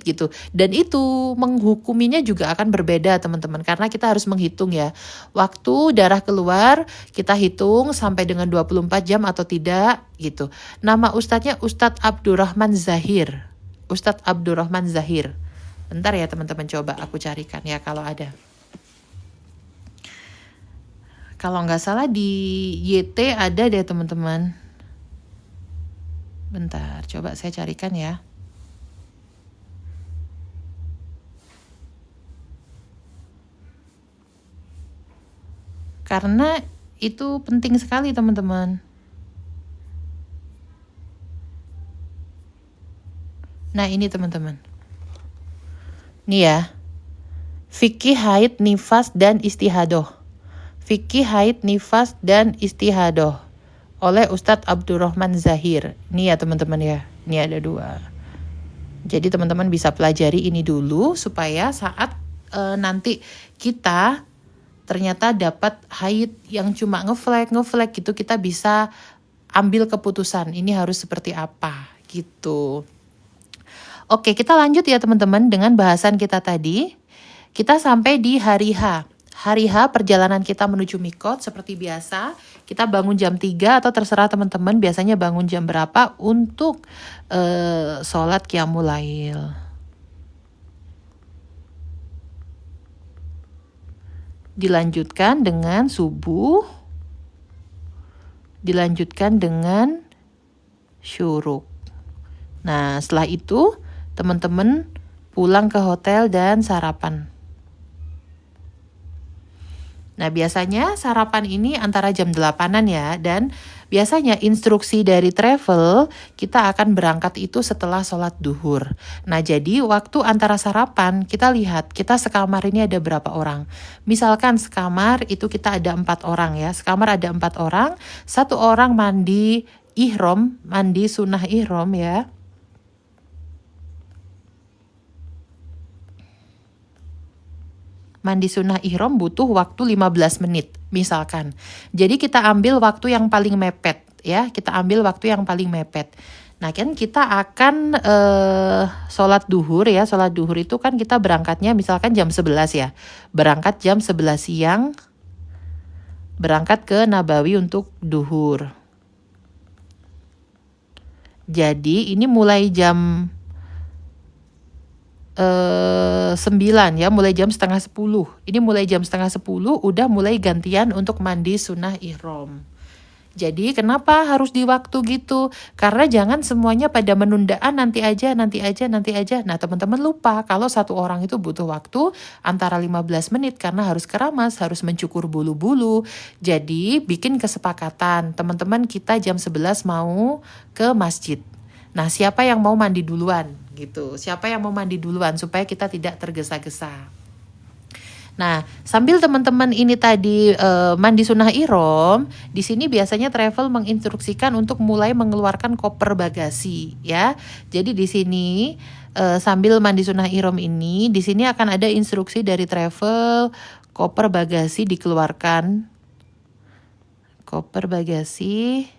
gitu. Dan itu menghukuminya juga akan berbeda teman-teman, karena kita harus menghitung ya, waktu darah keluar kita hitung sampai dengan 24 jam atau tidak gitu. Nama ustadznya Ustadz Abdurrahman Zahir. Ustadz Abdurrahman Zahir. Bentar ya teman-teman, coba aku carikan ya kalau ada. Kalau nggak salah di YT ada deh teman-teman. Bentar, coba saya carikan ya. Karena itu penting sekali teman-teman. Nah ini teman-teman. Nih ya. Fikih haid, nifas, dan istihadoh. Fikih haid, nifas, dan istihadoh oleh Ustadz Abdurrahman Zahir. Ini ya teman-teman ya, ini ada 2. Jadi teman-teman bisa pelajari ini dulu supaya saat nanti kita ternyata dapat haid yang cuma ngeflek gitu, kita bisa ambil keputusan ini harus seperti apa gitu. Oke, kita lanjut ya teman-teman dengan bahasan kita tadi. Kita sampai di hari H. Hari H perjalanan kita menuju mikot seperti biasa. Kita bangun jam 3 atau terserah teman-teman biasanya bangun jam berapa untuk sholat qiyamul lail. Dilanjutkan dengan subuh. Dilanjutkan dengan syuruk. Nah setelah itu teman-teman pulang ke hotel dan sarapan. Nah biasanya sarapan ini antara jam 8-an ya, dan biasanya instruksi dari travel kita akan berangkat itu setelah sholat duhur. Nah jadi waktu antara sarapan kita lihat kita sekamar ini ada berapa orang. Misalkan sekamar itu kita ada 4 orang ya, sekamar ada 4 orang, 1 orang mandi ihram, mandi sunnah ihram ya. Mandi sunnah ihram butuh waktu 15 menit misalkan. Jadi kita ambil waktu yang paling mepet ya, kita ambil waktu yang paling mepet. Nah kan kita akan sholat duhur ya. Sholat duhur itu kan kita berangkatnya misalkan jam 11 ya. Berangkat jam 11 siang, berangkat ke Nabawi untuk duhur. Jadi ini mulai jam 9 ya, mulai jam setengah 10. Ini mulai jam setengah 10 udah mulai gantian untuk mandi sunnah ihram. Jadi kenapa harus di waktu gitu? Karena jangan semuanya pada menundaan nanti aja. Nah teman-teman lupa kalau satu orang itu butuh waktu antara 15 menit karena harus keramas, harus mencukur bulu-bulu. Jadi bikin kesepakatan, teman-teman kita jam 11 mau ke masjid. Nah siapa yang mau mandi duluan gitu? Siapa yang mau mandi duluan supaya kita tidak tergesa-gesa. Nah, sambil teman-teman ini tadi mandi sunnah ihram, di sini biasanya travel menginstruksikan untuk mulai mengeluarkan koper bagasi ya. Jadi di sini sambil mandi sunnah ihram ini, di sini akan ada instruksi dari travel, koper bagasi dikeluarkan. Koper bagasi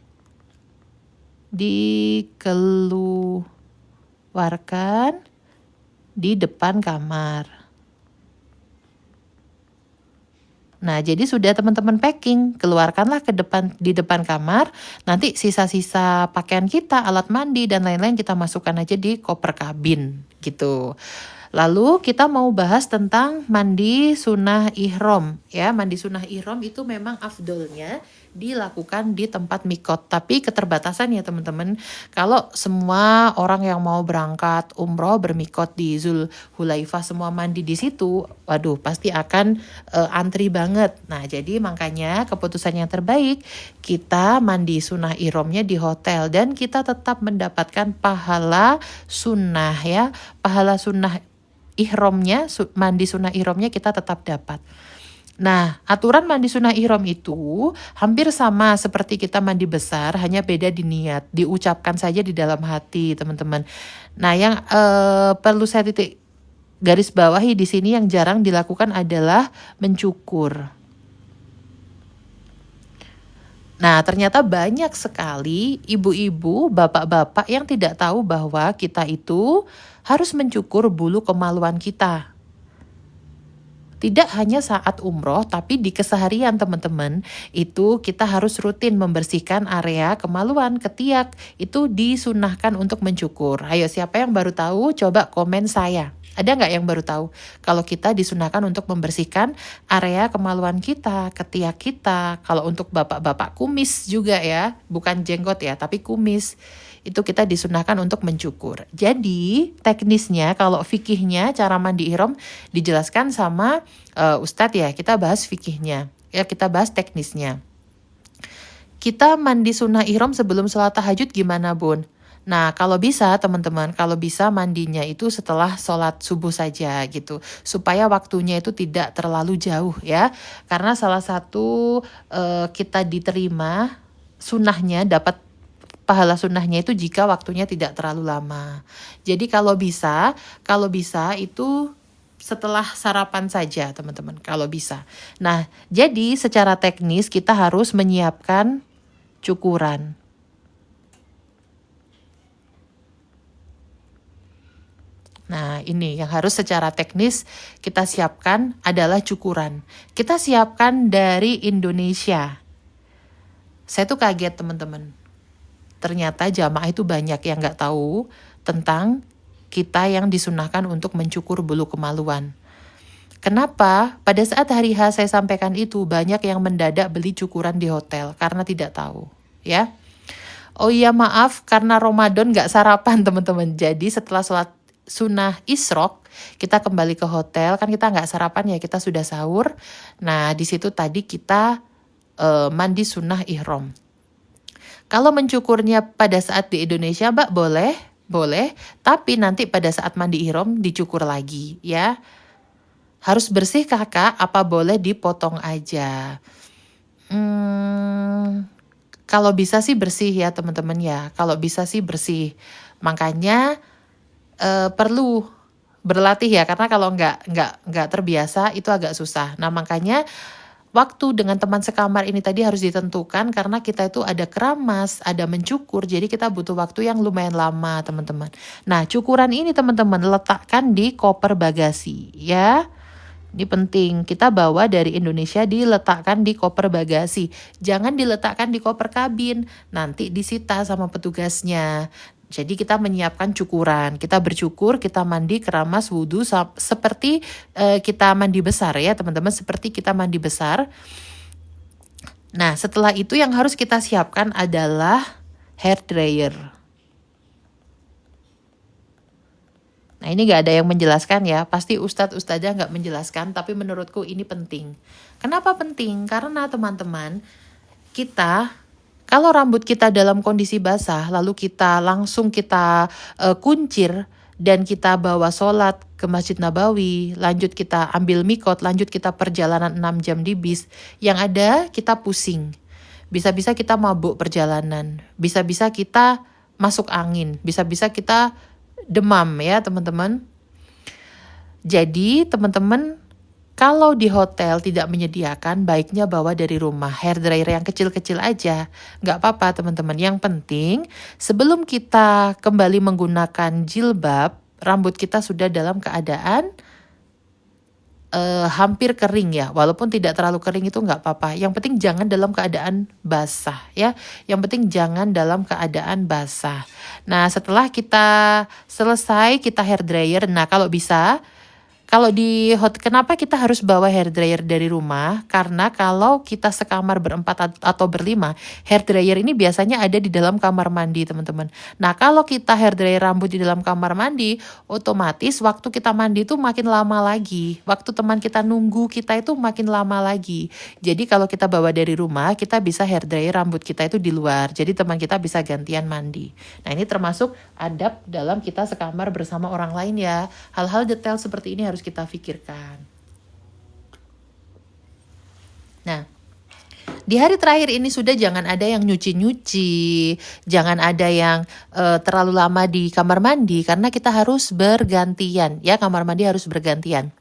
dikeluarkan di depan kamar. Nah, jadi sudah teman-teman packing, keluarkanlah di depan kamar. Nanti sisa-sisa pakaian kita, alat mandi dan lain-lain kita masukkan aja di koper kabin gitu. Lalu kita mau bahas tentang mandi sunnah ihram ya. Mandi sunnah ihram itu memang afdolnya dilakukan di tempat mikot, tapi keterbatasan ya teman-teman. Kalau semua orang yang mau berangkat umroh bermikot di Zulhulaifah semua mandi di situ, waduh pasti akan antri banget. Nah jadi makanya keputusan yang terbaik kita mandi sunnah ihramnya di hotel dan kita tetap mendapatkan pahala sunnah ya, pahala sunnah ihramnya, mandi sunnah ihramnya kita tetap dapat. Nah, aturan mandi sunnah ihram itu hampir sama seperti kita mandi besar, hanya beda di niat, diucapkan saja di dalam hati, teman-teman. Nah, yang perlu saya titik garis bawahi di sini yang jarang dilakukan adalah mencukur. Nah, ternyata banyak sekali ibu-ibu, bapak-bapak yang tidak tahu bahwa kita itu harus mencukur bulu kemaluan kita. Tidak hanya saat umroh, tapi di keseharian teman-teman, itu kita harus rutin membersihkan area kemaluan, ketiak, itu disunahkan untuk mencukur. Ayo siapa yang baru tahu, coba komen saya. Ada nggak yang baru tahu kalau kita disunahkan untuk membersihkan area kemaluan kita, ketiak kita. Kalau untuk bapak-bapak kumis juga ya, bukan jenggot ya, tapi kumis. Itu kita disunahkan untuk mencukur. Jadi teknisnya kalau fikihnya cara mandi ihram dijelaskan sama Ustadz ya. Kita bahas fikihnya, ya kita bahas teknisnya. Kita mandi sunnah ihram sebelum sholat tahajud gimana Bun? Nah kalau bisa teman-teman, kalau bisa mandinya itu setelah sholat subuh saja gitu. Supaya waktunya itu tidak terlalu jauh ya. Karena salah satu kita diterima sunnahnya, dapat pahala sunnahnya itu jika waktunya tidak terlalu lama. Jadi kalau bisa itu setelah sarapan saja teman-teman, kalau bisa. Nah jadi secara teknis kita harus menyiapkan cukuran. Nah ini yang harus secara teknis kita siapkan adalah cukuran. Kita siapkan dari Indonesia. Saya tuh kaget teman-teman. Ternyata jamaah itu banyak yang nggak tahu tentang kita yang disunahkan untuk mencukur bulu kemaluan. Kenapa? Pada saat hari H saya sampaikan itu banyak yang mendadak beli cukuran di hotel karena tidak tahu, ya. Oh iya maaf, karena Ramadan nggak sarapan teman-teman. Jadi setelah sholat sunnah isrok kita kembali ke hotel, kan kita nggak sarapan ya, kita sudah sahur. Nah di situ tadi kita mandi sunnah ihram. Kalau mencukurnya pada saat di Indonesia, Mbak, boleh, tapi nanti pada saat mandi ihram dicukur lagi, ya. Harus bersih kakak, apa boleh dipotong aja? Kalau bisa sih bersih ya teman-teman ya, kalau bisa sih bersih. Makanya perlu berlatih ya, karena kalau nggak terbiasa itu agak susah. Nah makanya waktu dengan teman sekamar ini tadi harus ditentukan karena kita itu ada keramas, ada mencukur, jadi kita butuh waktu yang lumayan lama teman-teman. Nah cukuran ini teman-teman letakkan di koper bagasi ya. Ini penting, kita bawa dari Indonesia diletakkan di koper bagasi. Jangan diletakkan di koper kabin, nanti disita sama petugasnya. Jadi kita menyiapkan cukuran, kita bercukur, kita mandi, keramas, wudhu, seperti kita mandi besar ya teman-teman, seperti kita mandi besar. Nah setelah itu yang harus kita siapkan adalah hair dryer. Nah ini gak ada yang menjelaskan ya, pasti ustadzah gak menjelaskan, tapi menurutku ini penting. Kenapa penting? Karena teman-teman, kita kalau rambut kita dalam kondisi basah, lalu kita langsung kuncir, dan kita bawa sholat ke Masjid Nabawi, lanjut kita ambil mikot, lanjut kita perjalanan 6 jam di bis, yang ada kita pusing. Bisa-bisa kita mabuk perjalanan, bisa-bisa kita masuk angin, bisa-bisa kita demam ya teman-teman. Jadi teman-teman kalau di hotel tidak menyediakan, baiknya bawa dari rumah hair dryer yang kecil-kecil aja. Nggak apa-apa teman-teman, yang penting sebelum kita kembali menggunakan jilbab, rambut kita sudah dalam keadaan hampir kering ya, walaupun tidak terlalu kering itu nggak apa-apa. Yang penting jangan dalam keadaan basah ya. Yang penting jangan dalam keadaan basah. Nah setelah kita selesai kita hair dryer, nah kalau bisa, kalau di hotel, kenapa kita harus bawa hair dryer dari rumah? Karena kalau kita sekamar berempat atau berlima, hair dryer ini biasanya ada di dalam kamar mandi teman-teman. Nah kalau kita hair dryer rambut di dalam kamar mandi, otomatis waktu kita mandi itu makin lama lagi. Waktu teman kita nunggu kita itu makin lama lagi. Jadi kalau kita bawa dari rumah, kita bisa hair dryer rambut kita itu di luar. Jadi teman kita bisa gantian mandi. Nah ini termasuk adab dalam kita sekamar bersama orang lain ya. Hal-hal detail seperti ini harus kita pikirkan. Nah, di hari terakhir ini sudah jangan ada yang nyuci-nyuci, jangan ada yang terlalu lama di kamar mandi karena kita harus bergantian ya, kamar mandi harus bergantian.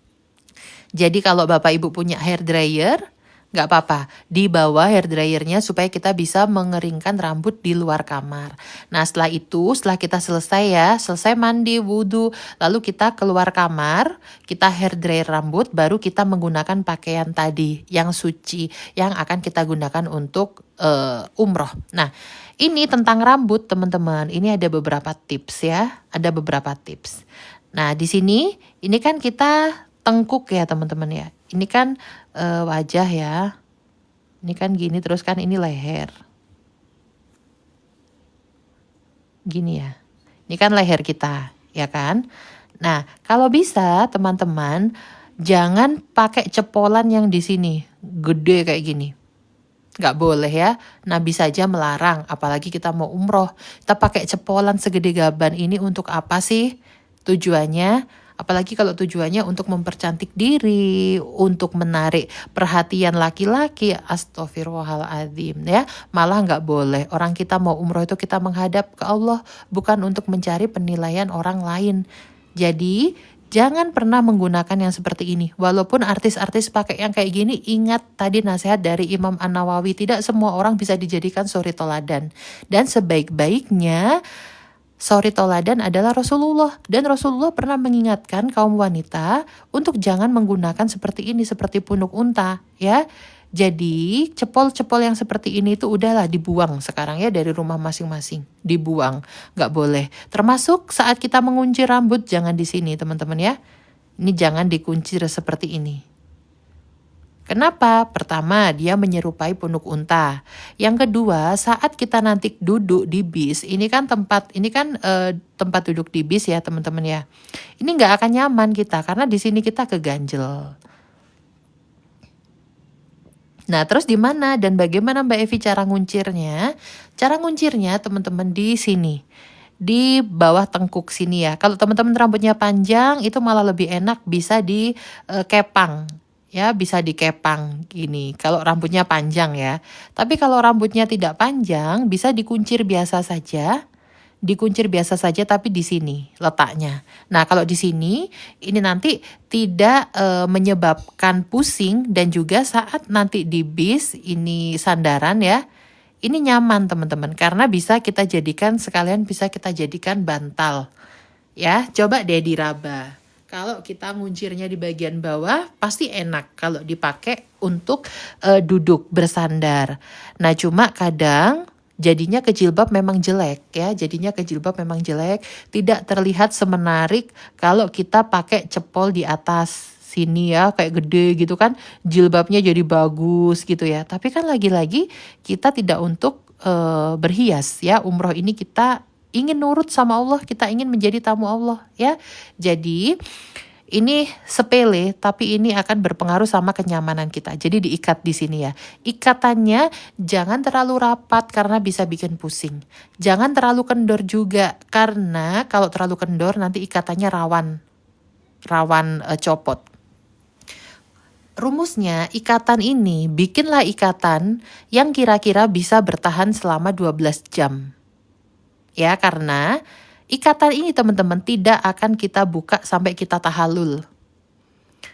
Jadi kalau Bapak Ibu punya hair dryer, nggak apa-apa, dibawa hair dryernya supaya kita bisa mengeringkan rambut di luar kamar. Nah setelah itu, setelah kita selesai mandi, wudhu, lalu kita keluar kamar, kita hair dryer rambut, baru kita menggunakan pakaian tadi yang suci, yang akan kita gunakan untuk umroh. Nah ini tentang rambut teman-teman, ini ada beberapa tips ya, ada beberapa tips. Nah di sini, ini kan kita tengkuk ya teman-teman ya. Ini kan wajah ya. Ini kan gini, terus kan ini leher. Gini ya. Ini kan leher kita, ya kan? Nah, kalau bisa teman-teman jangan pakai cepolan yang di sini, gede kayak gini. Nggak boleh ya. Nabi saja melarang, apalagi kita mau umroh. Kita pakai cepolan segede gaban ini untuk apa sih? Tujuannya, apalagi kalau tujuannya untuk mempercantik diri, untuk menarik perhatian laki-laki, astagfirullahaladzim ya. Malah nggak boleh. Orang kita mau umroh itu kita menghadap ke Allah, bukan untuk mencari penilaian orang lain. Jadi jangan pernah menggunakan yang seperti ini. Walaupun artis-artis pakai yang kayak gini, ingat tadi nasihat dari Imam An-Nawawi, tidak semua orang bisa dijadikan suri toladan. Dan sebaik-baiknya suri toladan adalah Rasulullah, dan Rasulullah pernah mengingatkan kaum wanita untuk jangan menggunakan seperti ini, seperti punuk unta ya. Jadi cepol-cepol yang seperti ini itu udahlah dibuang sekarang ya dari rumah masing-masing, dibuang, nggak boleh. Termasuk saat kita menguncir rambut jangan di sini teman-teman ya. Ini jangan dikuncir seperti ini. Kenapa? Pertama, dia menyerupai punuk unta. Yang kedua, saat kita nanti duduk di bis, ini kan tempat duduk di bis ya teman-teman ya. Ini nggak akan nyaman kita karena di sini kita keganjel. Nah, terus di mana dan bagaimana Mbak Evi cara nguncirnya? Cara nguncirnya teman-teman di sini. Di bawah tengkuk sini ya. Kalau teman-teman rambutnya panjang itu malah lebih enak, bisa di kepang. Ya, bisa dikepang gini kalau rambutnya panjang ya. Tapi kalau rambutnya tidak panjang, bisa dikuncir biasa saja. dikuncir biasa saja tapi di sini letaknya. Nah, kalau di sini ini nanti tidak menyebabkan pusing dan juga saat nanti di bis ini sandaran ya. Ini nyaman teman-teman karena bisa kita jadikan sekalian bisa kita jadikan bantal. Ya, coba deh diraba. Kalau kita nguncirnya di bagian bawah pasti enak kalau dipakai untuk duduk bersandar. Nah, cuma kadang jadinya ke jilbab memang jelek ya. Jadinya ke jilbab memang jelek, tidak terlihat semenarik kalau kita pakai cepol di atas sini ya, kayak gede gitu kan. Jilbabnya jadi bagus gitu ya. Tapi kan lagi-lagi kita tidak untuk berhias ya. Umroh ini kita ingin nurut sama Allah, kita ingin menjadi tamu Allah ya. Jadi ini sepele tapi ini akan berpengaruh sama kenyamanan kita. Jadi diikat di sini ya. Ikatannya jangan terlalu rapat karena bisa bikin pusing. Jangan terlalu kendor juga karena kalau terlalu kendor nanti ikatannya rawan copot. Rumusnya, ikatan ini bikinlah ikatan yang kira-kira bisa bertahan selama 12 jam. Ya, karena ikatan ini teman-teman tidak akan kita buka sampai kita tahalul.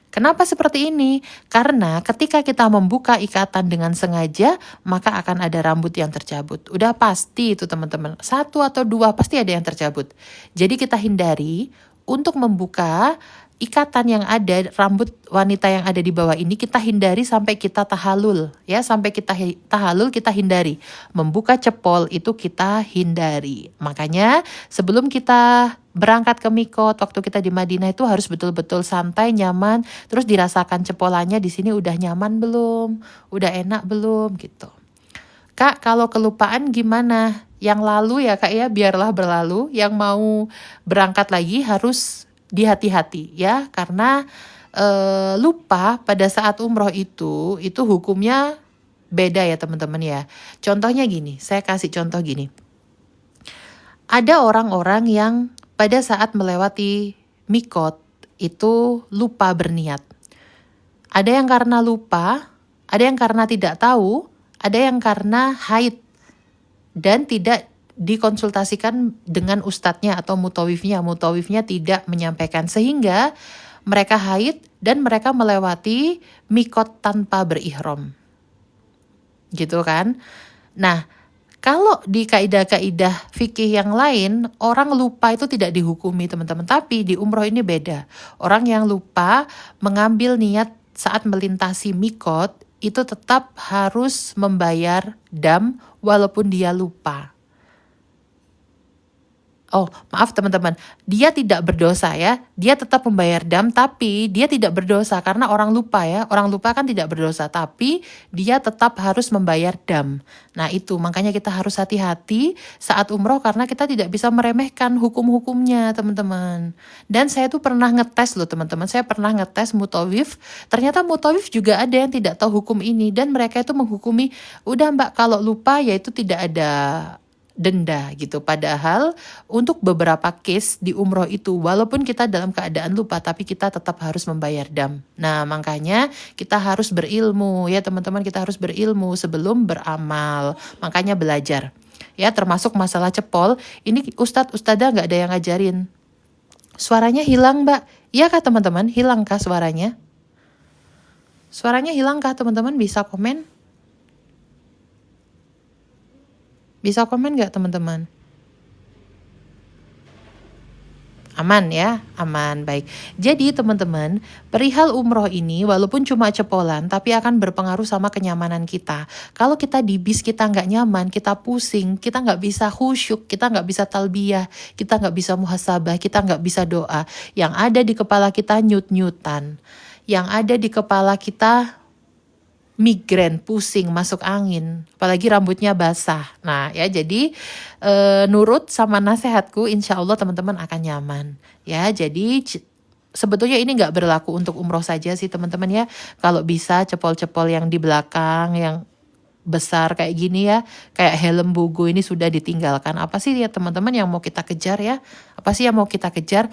Kenapa seperti ini? Karena ketika kita membuka ikatan dengan sengaja, maka akan ada rambut yang tercabut. Udah pasti itu teman-teman. 1 atau 2 pasti ada yang tercabut. Jadi kita hindari untuk membuka ikatan yang ada, rambut wanita yang ada di bawah ini kita hindari sampai kita tahalul ya, sampai kita tahalul kita hindari. Membuka cepol itu kita hindari. Makanya sebelum kita berangkat ke mikot waktu kita di Madinah itu harus betul-betul santai, nyaman, terus dirasakan cepolannya di sini udah nyaman belum, udah enak belum gitu. Kak, kalau kelupaan gimana? Yang lalu ya Kak ya, biarlah berlalu. Yang mau berangkat lagi harus dihati-hati ya, karena lupa pada saat umroh itu hukumnya beda ya teman-teman ya. Contohnya gini, saya kasih contoh gini. Ada orang-orang yang pada saat melewati mikot itu lupa berniat. Ada yang karena lupa, ada yang karena tidak tahu, ada yang karena haid dan tidak dikonsultasikan dengan ustadznya atau mutawifnya. Mutawifnya tidak menyampaikan sehingga mereka haid dan mereka melewati mikot tanpa berihram. Gitu kan? Nah, kalau di kaidah-kaidah fikih yang lain, orang lupa itu tidak dihukumi teman-teman. Tapi di umroh ini beda. Orang yang lupa mengambil niat saat melintasi mikot itu tetap harus membayar dam walaupun dia lupa. Oh, maaf teman-teman, dia tidak berdosa ya, dia tetap membayar dam tapi dia tidak berdosa karena orang lupa ya, orang lupa kan tidak berdosa tapi dia tetap harus membayar dam. Nah itu makanya kita harus hati-hati saat umroh karena kita tidak bisa meremehkan hukum-hukumnya teman-teman. Dan saya tuh pernah ngetes loh teman-teman, saya pernah ngetes mutawif, ternyata mutawif juga ada yang tidak tahu hukum ini dan mereka itu menghukumi, udah mbak kalau lupa ya itu tidak ada denda gitu. Padahal untuk beberapa case di umroh itu walaupun kita dalam keadaan lupa tapi kita tetap harus membayar dam. Nah makanya kita harus berilmu ya teman-teman, kita harus berilmu sebelum beramal. Makanya belajar ya, termasuk masalah cepol ini ustadzah nggak ada yang ngajarin. Suaranya hilang mbak, iya kah teman-teman, hilang kah suaranya? Suaranya hilang kah teman-teman, bisa komen? Bisa komen gak teman-teman? Aman ya, aman, baik. Jadi teman-teman, perihal umroh ini walaupun cuma cepolan tapi akan berpengaruh sama kenyamanan kita. Kalau kita di bis kita nggak nyaman, kita pusing, kita nggak bisa khusyuk, kita nggak bisa talbiyah, kita nggak bisa muhasabah, kita nggak bisa doa. Yang ada di kepala kita nyut-nyutan. Yang ada di kepala kita migrain, pusing, masuk angin, apalagi rambutnya basah. Nah ya jadi nurut sama nasihatku, insya Allah teman-teman akan nyaman. Ya jadi sebetulnya ini nggak berlaku untuk umroh saja sih teman-teman ya. Kalau bisa cepol-cepol yang di belakang, yang besar kayak gini ya, kayak helm bugu ini sudah ditinggalkan. Apa sih ya teman-teman yang mau kita kejar ya? Apa sih yang mau kita kejar?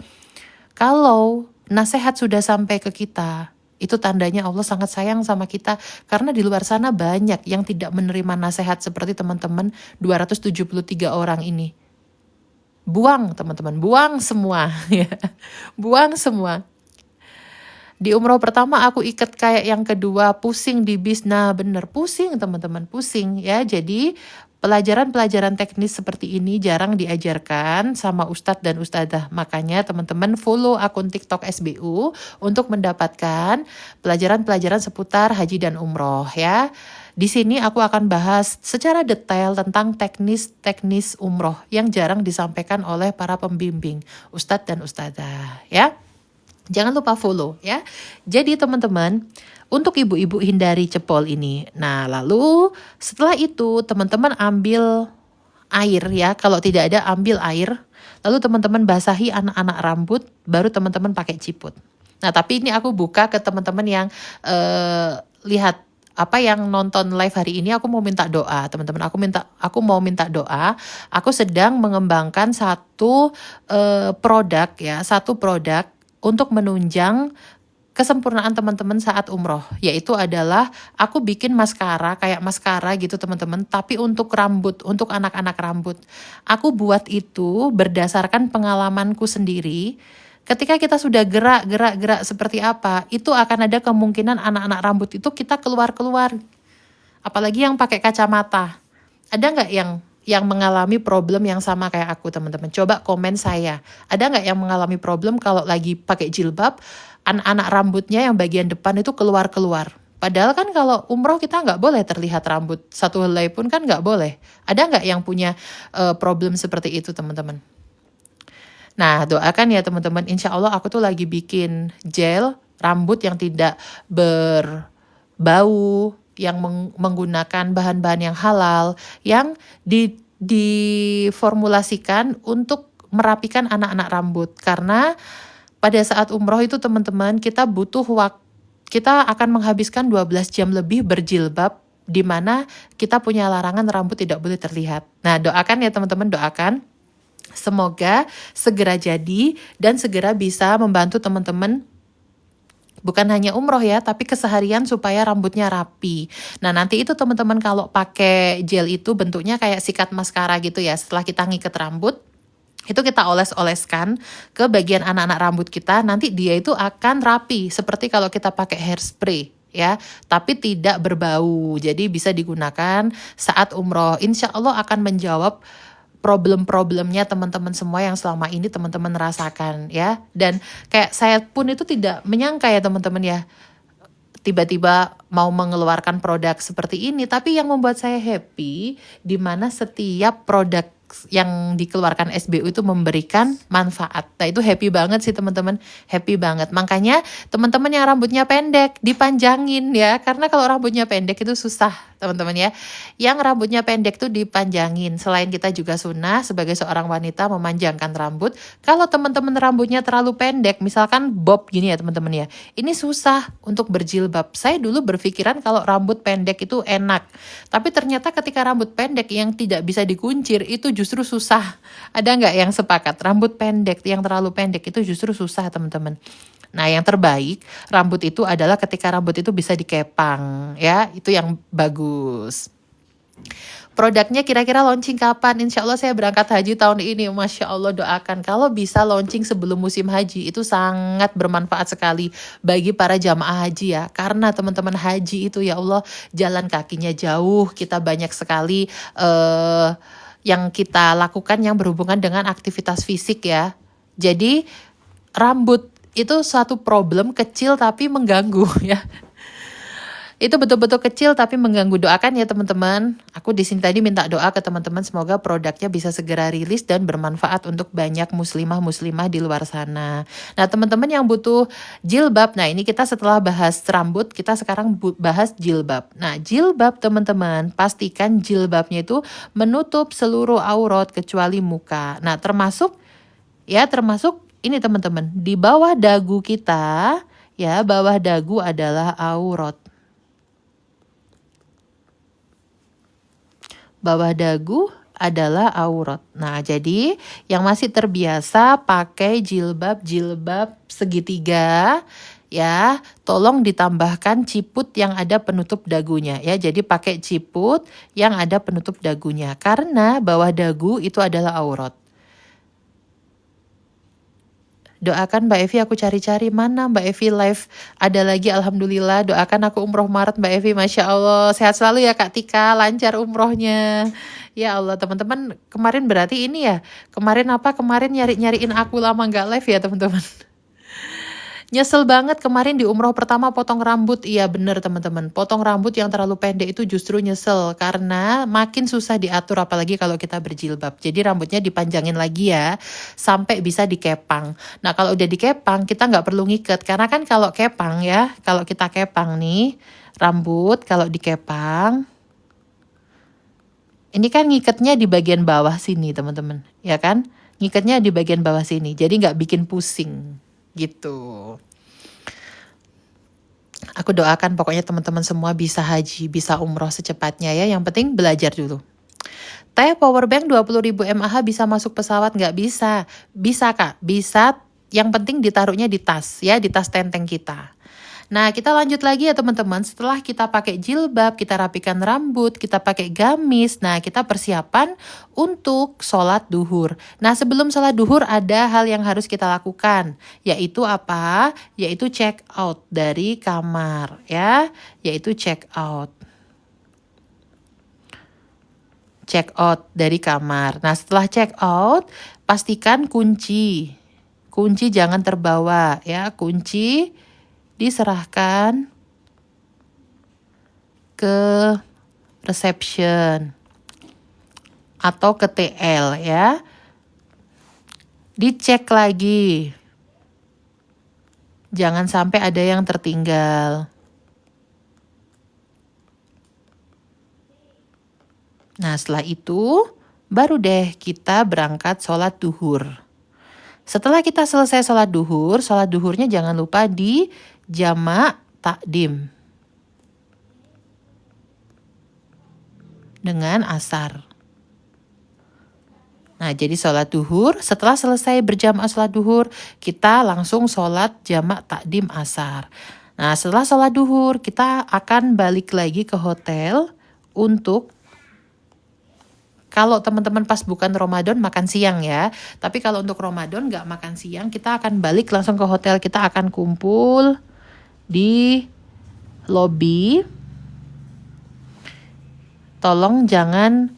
Kalau nasihat sudah sampai ke kita, itu tandanya Allah sangat sayang sama kita. Karena di luar sana banyak yang tidak menerima nasihat seperti teman-teman 273 orang ini. buang teman-teman, buang semua ya. Buang semua. Di umroh pertama aku ikat kayak yang kedua, pusing di bis. Nah bener, pusing teman-teman, pusing ya. Jadi pelajaran-pelajaran teknis seperti ini jarang diajarkan sama ustadz dan ustadzah. Makanya teman-teman follow akun TikTok SBU untuk mendapatkan pelajaran-pelajaran seputar haji dan umroh ya. Di sini aku akan bahas secara detail tentang teknis-teknis umroh yang jarang disampaikan oleh para pembimbing, ustadz dan ustadzah ya. Jangan lupa follow ya. Jadi teman-teman, untuk ibu-ibu hindari cepol ini. Nah, lalu setelah itu teman-teman ambil air ya. Kalau tidak ada ambil air. Lalu teman-teman basahi anak-anak rambut, baru teman-teman pakai ciput. Nah, tapi ini aku buka ke teman-teman yang lihat apa yang nonton live hari ini. Aku mau minta doa teman-teman. Aku mau minta doa. Aku sedang mengembangkan satu produk ya, satu produk untuk menunjang kesempurnaan teman-teman saat umroh, yaitu adalah aku bikin maskara kayak maskara gitu teman-teman, tapi untuk rambut, untuk anak-anak rambut. Aku buat itu berdasarkan pengalamanku sendiri. Ketika kita sudah gerak seperti apa, itu akan ada kemungkinan anak-anak rambut itu kita keluar-keluar. Apalagi yang pakai kacamata. Ada nggak yang mengalami problem yang sama kayak aku teman-teman? Coba komen saya. Ada nggak yang mengalami problem kalau lagi pakai jilbab, anak-anak rambutnya yang bagian depan itu keluar-keluar? Padahal kan kalau umroh kita nggak boleh terlihat rambut satu helai pun kan nggak boleh. Ada nggak yang punya problem seperti itu teman-teman? Nah doakan ya teman-teman, insya Allah aku tuh lagi bikin gel rambut yang tidak berbau, yang menggunakan bahan-bahan yang halal, yang diformulasikan untuk merapikan anak-anak rambut. Karena pada saat umroh itu teman-teman, kita butuh waktu, kita akan menghabiskan 12 jam lebih berjilbab, di mana kita punya larangan rambut tidak boleh terlihat. Nah doakan ya teman-teman, doakan. Semoga segera jadi dan segera bisa membantu teman-teman bukan hanya umroh ya, tapi keseharian supaya rambutnya rapi. Nah nanti itu teman-teman kalau pakai gel itu bentuknya kayak sikat maskara gitu ya. Setelah kita ngikat rambut, itu kita oles-oleskan ke bagian anak-anak rambut kita. Nanti dia itu akan rapi seperti kalau kita pakai hairspray ya, tapi tidak berbau. Jadi bisa digunakan saat umroh. Insya Allah akan menjawab problem-problemnya teman-teman semua yang selama ini teman-teman rasakan ya. Dan kayak saya pun itu tidak menyangka ya teman-teman ya, tiba-tiba mau mengeluarkan produk seperti ini. Tapi yang membuat saya happy, di mana setiap produk yang dikeluarkan SBU itu memberikan manfaat. Nah itu happy banget sih teman-teman, happy banget. Makanya teman-teman yang rambutnya pendek dipanjangin ya, karena kalau rambutnya pendek itu susah teman-teman ya. Yang rambutnya pendek tuh dipanjangin. Selain kita juga sunnah sebagai seorang wanita memanjangkan rambut. Kalau teman-teman rambutnya terlalu pendek, misalkan bob gini ya teman-teman ya, ini susah untuk berjilbab. Saya dulu berpikiran kalau rambut pendek itu enak, tapi ternyata ketika rambut pendek yang tidak bisa dikuncir itu justru susah. Ada nggak yang sepakat? Rambut pendek yang terlalu pendek itu justru susah teman-teman. Nah yang terbaik rambut itu adalah ketika rambut itu bisa dikepang ya, itu yang bagus. Produknya kira-kira launching kapan? Insya Allah saya berangkat haji tahun ini. Masya Allah doakan. Kalau bisa launching sebelum musim haji itu sangat bermanfaat sekali bagi para jamaah haji ya. Karena teman-teman haji itu ya Allah jalan kakinya jauh. Kita banyak sekali yang kita lakukan yang berhubungan dengan aktivitas fisik ya. Jadi rambut itu suatu problem kecil tapi mengganggu ya. Itu betul-betul kecil tapi mengganggu. Doakan ya teman-teman. Aku di sini tadi minta doa ke teman-teman semoga produknya bisa segera rilis dan bermanfaat untuk banyak muslimah-muslimah di luar sana. Nah teman-teman yang butuh jilbab, nah ini kita setelah bahas rambut, kita sekarang bahas jilbab. Nah jilbab teman-teman, pastikan jilbabnya itu menutup seluruh aurat kecuali muka. Nah termasuk ini teman-teman, di bawah dagu kita ya, bawah dagu adalah aurat. Bawah dagu adalah aurat. Nah, jadi yang masih terbiasa pakai jilbab segitiga ya, tolong ditambahkan ciput yang ada penutup dagunya ya. Jadi pakai ciput yang ada penutup dagunya karena bawah dagu itu adalah aurat. Doakan Mbak Evi, aku cari-cari mana Mbak Evi live ada lagi, alhamdulillah. Doakan aku umroh Maret Mbak Evi, Masya Allah. Sehat selalu ya Kak Tika, lancar umrohnya. Ya Allah teman-teman, kemarin berarti ini ya, kemarin nyariin aku lama nggak live ya teman-teman. Nyesel banget kemarin di umroh pertama potong rambut. Iya bener teman-teman, potong rambut yang terlalu pendek itu justru nyesel. Karena makin susah diatur apalagi kalau kita berjilbab. Jadi rambutnya dipanjangin lagi ya, sampai bisa dikepang. Nah kalau udah dikepang kita nggak perlu ngiket. Karena kan kalau kepang ya, kalau kita kepang nih, rambut kalau dikepang, ini kan ngiketnya di bagian bawah sini teman-teman. Ya kan, ngiketnya di bagian bawah sini. Jadi nggak bikin pusing gitu. Aku doakan pokoknya teman-teman semua bisa haji, bisa umroh secepatnya ya. Yang penting belajar dulu. Teh powerbank 20.000 mAh bisa masuk pesawat nggak bisa? Bisa Kak, bisa. Yang penting ditaruhnya di tas ya, di tas tenteng kita. Nah, kita lanjut lagi ya teman-teman. Setelah kita pakai jilbab, kita rapikan rambut, kita pakai gamis. Nah, kita persiapan untuk sholat duhur. Nah, sebelum sholat duhur ada hal yang harus kita lakukan. Yaitu apa? Yaitu check out dari kamar ya. Yaitu check out. Check out dari kamar. Nah, setelah check out, pastikan kunci. Kunci jangan terbawa ya. Kunci diserahkan ke reception atau ke TL ya. Dicek lagi. Jangan sampai ada yang tertinggal. Nah, setelah itu baru deh kita berangkat sholat duhur. Setelah kita selesai sholat duhurnya jangan lupa di jamak takdim dengan asar. Nah, jadi sholat duhur, setelah selesai berjamaah sholat duhur, kita langsung sholat jamak takdim asar. Nah, setelah sholat duhur, kita akan balik lagi ke hotel untuk, kalau teman-teman pas bukan Ramadan makan siang ya. Tapi kalau untuk Ramadan nggak makan siang, kita akan balik langsung ke hotel. Kita akan kumpul di lobby. Tolong jangan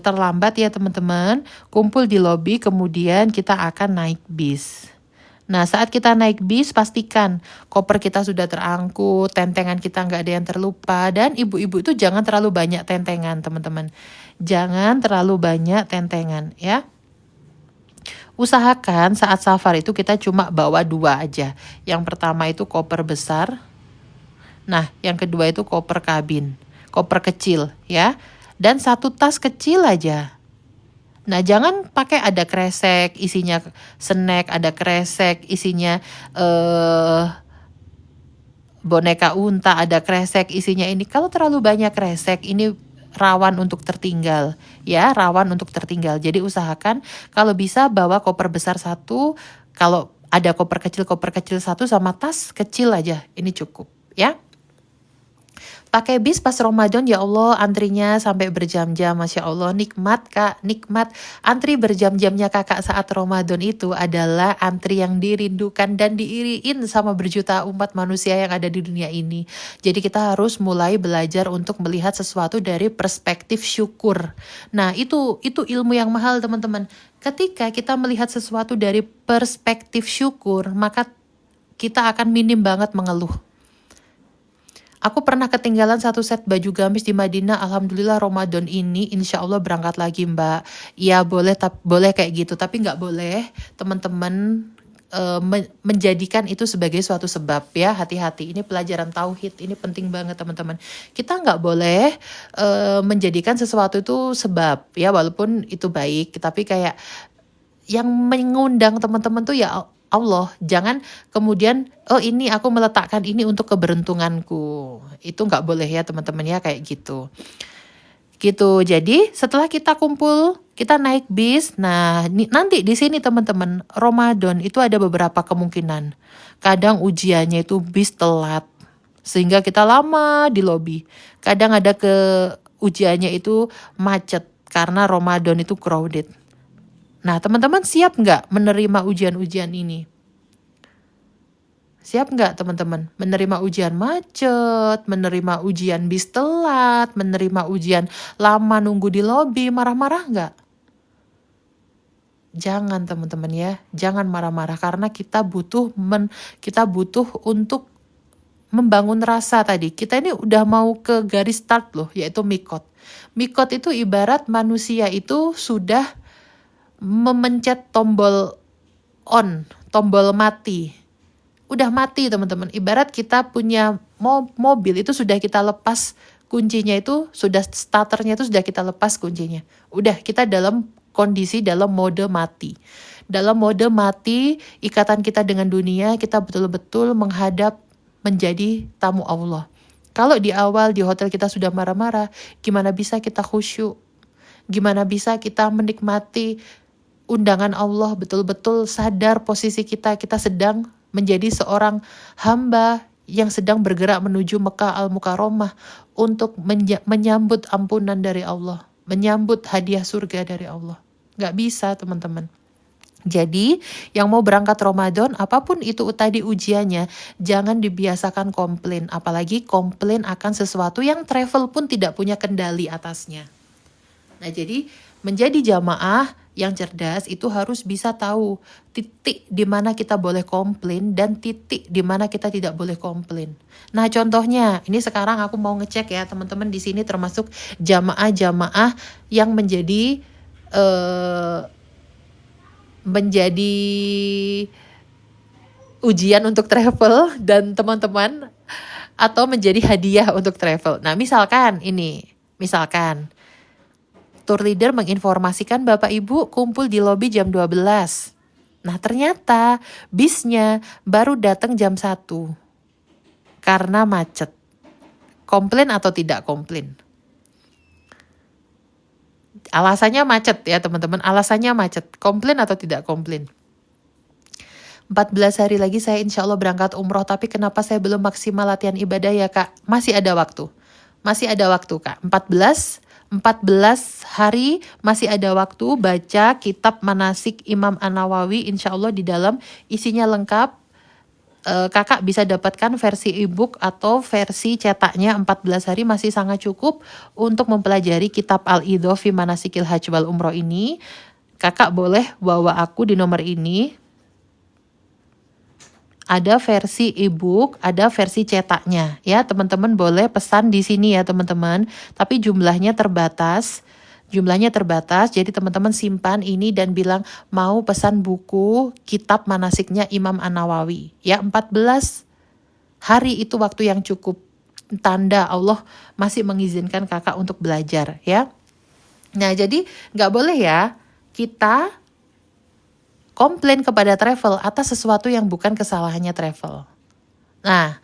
terlambat ya teman-teman. Kumpul di lobby, kemudian kita akan naik bis. Nah, saat kita naik bis, pastikan koper kita sudah terangkut, tentengan kita nggak ada yang terlupa, dan ibu-ibu itu jangan terlalu banyak tentengan teman-teman. Jangan terlalu banyak tentengan ya. Usahakan saat safar itu kita cuma bawa 2 aja. Yang pertama itu koper besar. Nah, yang kedua itu koper kabin. Koper kecil ya. Dan 1 tas kecil aja. Nah, jangan pakai ada kresek isinya snack, ada kresek isinya boneka unta, ada kresek isinya ini. Kalau terlalu banyak kresek ini rawan untuk tertinggal ya, rawan untuk tertinggal. Jadi usahakan kalau bisa bawa koper besar 1, kalau ada koper kecil 1 sama tas kecil aja. Ini cukup ya. Pakai bis pas Ramadan, ya Allah antrinya sampai berjam-jam, Masya Allah, nikmat Kak, nikmat. Antri berjam-jamnya kakak saat Ramadan itu adalah antri yang dirindukan dan diiriin sama berjuta umat manusia yang ada di dunia ini. Jadi kita harus mulai belajar untuk melihat sesuatu dari perspektif syukur. Nah itu ilmu yang mahal teman-teman. Ketika kita melihat sesuatu dari perspektif syukur, maka kita akan minim banget mengeluh. Aku pernah ketinggalan 1 set baju gamis di Madinah. Alhamdulillah Ramadan ini insya Allah berangkat lagi Mbak. Ya boleh kayak gitu. Tapi nggak boleh teman-teman menjadikan itu sebagai suatu sebab ya. Hati-hati, ini pelajaran tauhid. Ini penting banget teman-teman. Kita nggak boleh menjadikan sesuatu itu sebab ya. Walaupun itu baik. Tapi kayak yang mengundang teman-teman tuh ya Allah, jangan kemudian ini aku meletakkan ini untuk keberuntunganku. Itu nggak boleh ya teman-teman ya, kayak gitu. Gitu. Jadi setelah kita kumpul, kita naik bis. Nah, nanti di sini teman-teman, Ramadan itu ada beberapa kemungkinan. Kadang ujiannya itu bis telat sehingga kita lama di lobi. Kadang ada ujiannya itu macet karena Ramadan itu crowded. Nah, teman-teman siap nggak menerima ujian-ujian ini? Siap nggak teman-teman? Menerima ujian macet, menerima ujian bis telat, menerima ujian lama nunggu di lobi, marah-marah nggak? Jangan teman-teman ya, jangan marah-marah karena kita butuh untuk membangun rasa tadi. Kita ini udah mau ke garis start loh, yaitu mikot. Mikot itu ibarat manusia itu sudah memencet tombol on, tombol mati. Udah mati teman-teman. Ibarat kita punya mobil itu sudah kita lepas kuncinya itu, sudah starternya itu sudah kita lepas kuncinya. Udah kita dalam kondisi dalam mode mati. Dalam mode mati, ikatan kita dengan dunia, kita betul-betul menghadap menjadi tamu Allah. Kalau di awal di hotel kita sudah marah-marah, gimana bisa kita khusyuk? Gimana bisa kita menikmati undangan Allah, betul-betul sadar posisi kita sedang menjadi seorang hamba yang sedang bergerak menuju Mekah Al-Mukarramah untuk menyambut ampunan dari Allah, menyambut hadiah surga dari Allah. Gak bisa teman-teman. Jadi yang mau berangkat Ramadan, apapun itu tadi ujiannya, jangan dibiasakan komplain. Apalagi komplain akan sesuatu yang travel pun tidak punya kendali atasnya. Nah jadi menjadi jamaah yang cerdas itu harus bisa tahu titik di mana kita boleh komplain dan titik di mana kita tidak boleh komplain. Nah contohnya, ini sekarang aku mau ngecek ya teman-teman di sini termasuk jamaah-jamaah yang menjadi ujian untuk travel dan teman-teman atau menjadi hadiah untuk travel. Nah misalkan tour leader menginformasikan Bapak Ibu kumpul di lobi jam 12. Nah ternyata bisnya baru datang jam 1 karena macet. Komplain atau tidak komplain? Alasannya macet ya teman-teman, alasannya macet. Komplain atau tidak komplain? 14 hari lagi saya insya Allah berangkat umroh, tapi kenapa saya belum maksimal latihan ibadah ya Kak? Masih ada waktu Kak. 14 hari masih ada waktu baca kitab manasik Imam An-Nawawi, insya Allah di dalam isinya lengkap. Kakak bisa dapatkan versi e-book atau versi cetaknya. 14 hari masih sangat cukup untuk mempelajari kitab Al-Idho fi Manasikil Hajj wal Umroh ini. Kakak boleh bawa aku di nomor ini. Ada versi e-book, ada versi cetaknya ya. Teman-teman boleh pesan di sini ya teman-teman. Tapi jumlahnya terbatas. Jadi teman-teman simpan ini dan bilang mau pesan buku kitab manasiknya Imam An-Nawawi. Ya 14 hari itu waktu yang cukup. Tanda Allah masih mengizinkan kakak untuk belajar ya. Nah jadi gak boleh ya kita komplain kepada travel atas sesuatu yang bukan kesalahannya travel. Nah,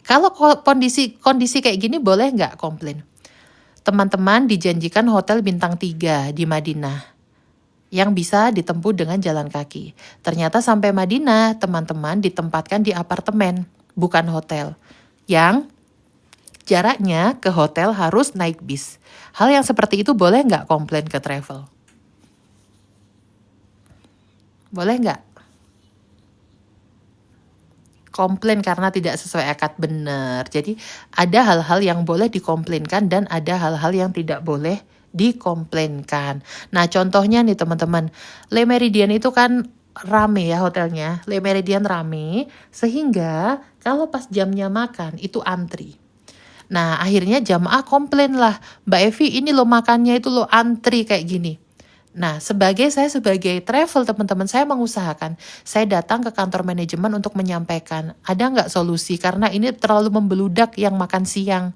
kalau kondisi kayak gini boleh nggak komplain? Teman-teman dijanjikan hotel bintang 3 di Madinah yang bisa ditempuh dengan jalan kaki. Ternyata sampai Madinah, teman-teman ditempatkan di apartemen, bukan hotel. Yang jaraknya ke hotel harus naik bis. Hal yang seperti itu boleh nggak komplain ke travel? Boleh nggak? Komplain karena tidak sesuai akad, benar. Jadi ada hal-hal yang boleh dikomplainkan dan ada hal-hal yang tidak boleh dikomplainkan. Nah contohnya nih teman-teman, Le Méridien itu kan rame ya hotelnya. Le Méridien rame sehingga kalau pas jamnya makan itu antri. Nah akhirnya jamaah komplain lah, Mbak Evi ini lo makannya itu lo antri kayak gini. Nah, saya sebagai travel teman-teman, saya mengusahakan, saya datang ke kantor manajemen untuk menyampaikan, ada nggak solusi? Karena ini terlalu membeludak yang makan siang.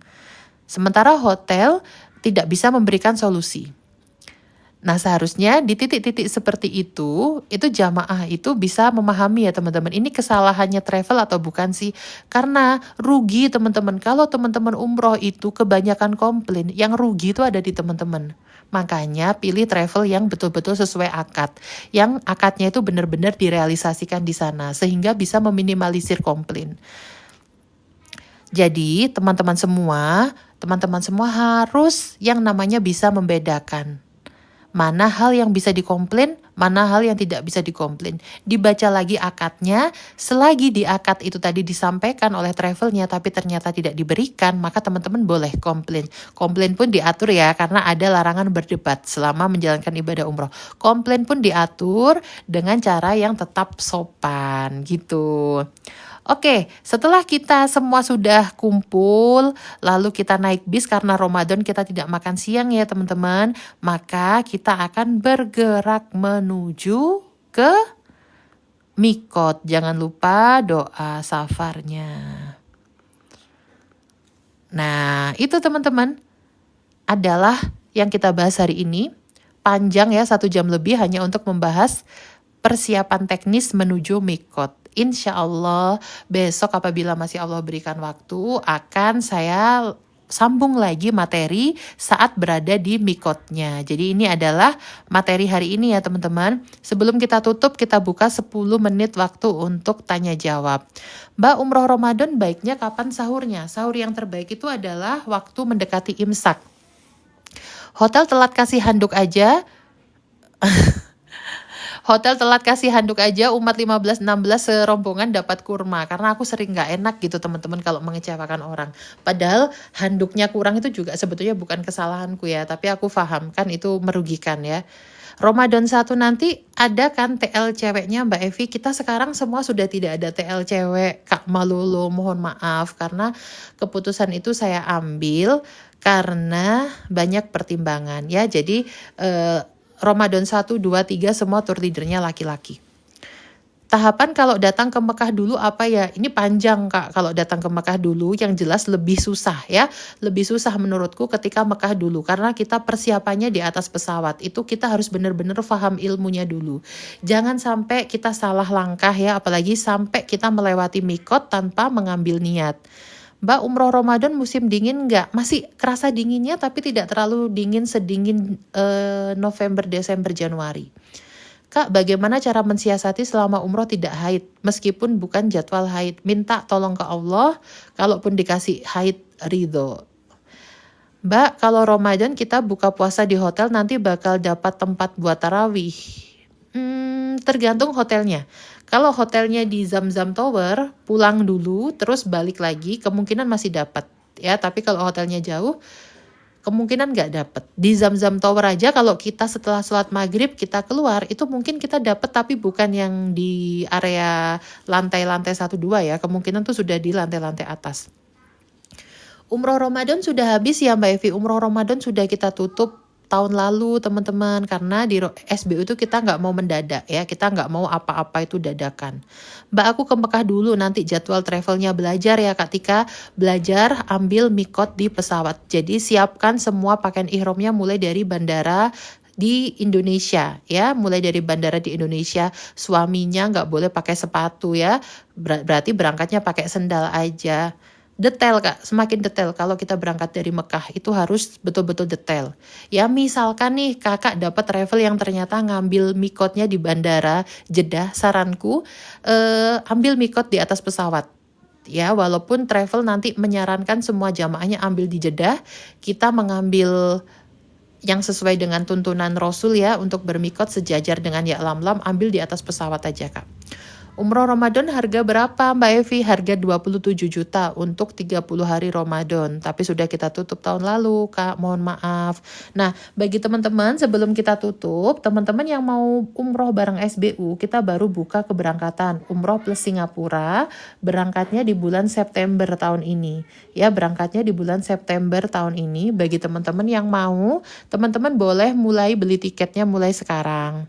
Sementara hotel tidak bisa memberikan solusi. Nah, seharusnya di titik-titik seperti itu jamaah itu bisa memahami ya teman-teman, ini kesalahannya travel atau bukan sih? Karena rugi teman-teman, kalau teman-teman umroh itu kebanyakan komplain, yang rugi itu ada di teman-teman. Makanya pilih travel yang betul-betul sesuai akad, yang akadnya itu benar-benar direalisasikan di sana, sehingga bisa meminimalisir komplain. Jadi teman-teman semua harus yang namanya bisa membedakan mana hal yang bisa dikomplain, mana hal yang tidak bisa dikomplain. Dibaca lagi akadnya, selagi di akad itu tadi disampaikan oleh travelnya tapi ternyata tidak diberikan, maka teman-teman boleh komplain. Komplain pun diatur ya, karena ada larangan berdebat selama menjalankan ibadah umroh. Komplain pun diatur dengan cara yang tetap sopan gitu. Oke, setelah kita semua sudah kumpul, lalu kita naik bis karena Ramadan kita tidak makan siang ya teman-teman, maka kita akan bergerak menuju ke Mikot. Jangan lupa doa safarnya. Nah, itu teman-teman adalah yang kita bahas hari ini. Panjang ya, 1 jam lebih hanya untuk membahas persiapan teknis menuju Mikot. Insya Allah besok apabila masih Allah berikan waktu akan saya sambung lagi materi saat berada di Mikotnya. Jadi ini adalah materi hari ini ya teman-teman. Sebelum kita tutup kita buka 10 menit waktu untuk tanya jawab. Mbak, umroh Ramadan baiknya kapan sahurnya? Sahur yang terbaik itu adalah waktu mendekati imsak. Hotel telat kasih handuk aja. Hotel telat kasih handuk aja umat 15-16 serombongan dapat kurma. Karena aku sering gak enak gitu teman-teman kalau mengecewakan orang. Padahal handuknya kurang itu juga sebetulnya bukan kesalahanku ya. Tapi aku paham kan itu merugikan ya. Ramadan 1 nanti ada kan TL ceweknya Mbak Evi. Kita sekarang semua sudah tidak ada TL cewek. Kak Malulu mohon maaf. Karena keputusan itu saya ambil karena banyak pertimbangan ya. Jadi Ramadan 1, 2, 3 semua tour leadernya laki-laki. Tahapan kalau datang ke Mekah dulu apa ya? Ini panjang Kak, kalau datang ke Mekah dulu yang jelas lebih susah ya. Lebih susah menurutku ketika Mekah dulu. Karena kita persiapannya di atas pesawat. Itu kita harus benar-benar paham ilmunya dulu. Jangan sampai kita salah langkah ya. Apalagi sampai kita melewati mikot tanpa mengambil niat. Mbak, umroh Ramadan musim dingin nggak? Masih kerasa dinginnya tapi tidak terlalu dingin sedingin November, Desember, Januari. Kak, bagaimana cara mensiasati selama umroh tidak haid? Meskipun bukan jadwal haid. Minta tolong ke Allah, kalaupun dikasih haid ridho. Mbak, kalau Ramadan kita buka puasa di hotel nanti bakal dapat tempat buat tarawih. Tergantung hotelnya. Kalau hotelnya di Zamzam Tower, pulang dulu, terus balik lagi, kemungkinan masih dapat ya. Tapi kalau hotelnya jauh, kemungkinan nggak dapat. Di Zamzam Tower aja, kalau kita setelah sholat maghrib kita keluar, itu mungkin kita dapat, tapi bukan yang di area lantai-lantai 1-2 ya. Kemungkinan tuh sudah di lantai-lantai atas. Umroh Ramadan sudah habis ya Mbak Evi. Umroh Ramadan sudah kita tutup tahun lalu teman-teman, karena di SBU itu kita nggak mau mendadak ya, kita nggak mau apa-apa itu dadakan. Mbak, aku ke Mekah dulu, nanti jadwal travelnya belajar ya Kak Tika, belajar ambil mikot di pesawat. Jadi siapkan semua pakaian ihramnya mulai dari bandara di Indonesia ya, mulai dari bandara di Indonesia. Suaminya nggak boleh pakai sepatu ya, berarti berangkatnya pakai sendal aja. Detail Kak, semakin detail kalau kita berangkat dari Mekah itu harus betul-betul detail. Ya misalkan nih kakak dapat travel yang ternyata ngambil mikotnya di bandara Jeddah, saranku ambil mikot di atas pesawat. Ya walaupun travel nanti menyarankan semua jamaahnya ambil di Jeddah, kita mengambil yang sesuai dengan tuntunan Rasul ya untuk bermikot sejajar dengan ya lam-lam, ambil di atas pesawat aja Kak. Umroh Ramadan harga berapa Mbak Evi? Harga 27 juta untuk 30 hari Ramadan. Tapi sudah kita tutup tahun lalu Kak, mohon maaf. Nah bagi teman-teman sebelum kita tutup, teman-teman yang mau umroh bareng SBU, kita baru buka keberangkatan umroh plus Singapura. Berangkatnya di bulan September tahun ini. Ya berangkatnya di bulan September tahun ini. Bagi teman-teman yang mau, teman-teman boleh mulai beli tiketnya mulai sekarang.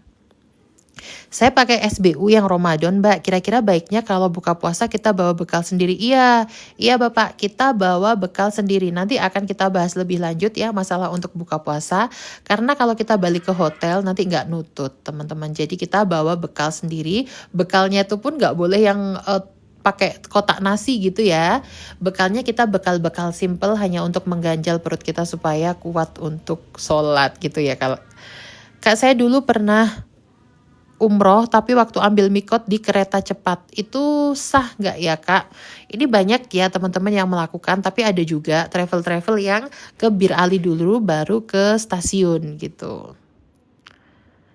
Saya pakai SBU yang Ramadan Mbak, kira-kira baiknya kalau buka puasa kita bawa bekal sendiri? Iya Bapak, kita bawa bekal sendiri. Nanti akan kita bahas lebih lanjut ya masalah untuk buka puasa. Karena kalau kita balik ke hotel nanti nggak nutut teman-teman. Jadi kita bawa bekal sendiri, bekalnya itu pun nggak boleh yang pakai kotak nasi gitu ya. Bekalnya kita bekal-bekal simple hanya untuk mengganjal perut kita supaya kuat untuk sholat gitu ya. Kalau Kak saya dulu pernah umroh tapi waktu ambil mikot di kereta cepat, itu sah nggak ya Kak? Ini banyak ya teman-teman yang melakukan, tapi ada juga travel-travel yang ke Bir Ali dulu baru ke stasiun gitu.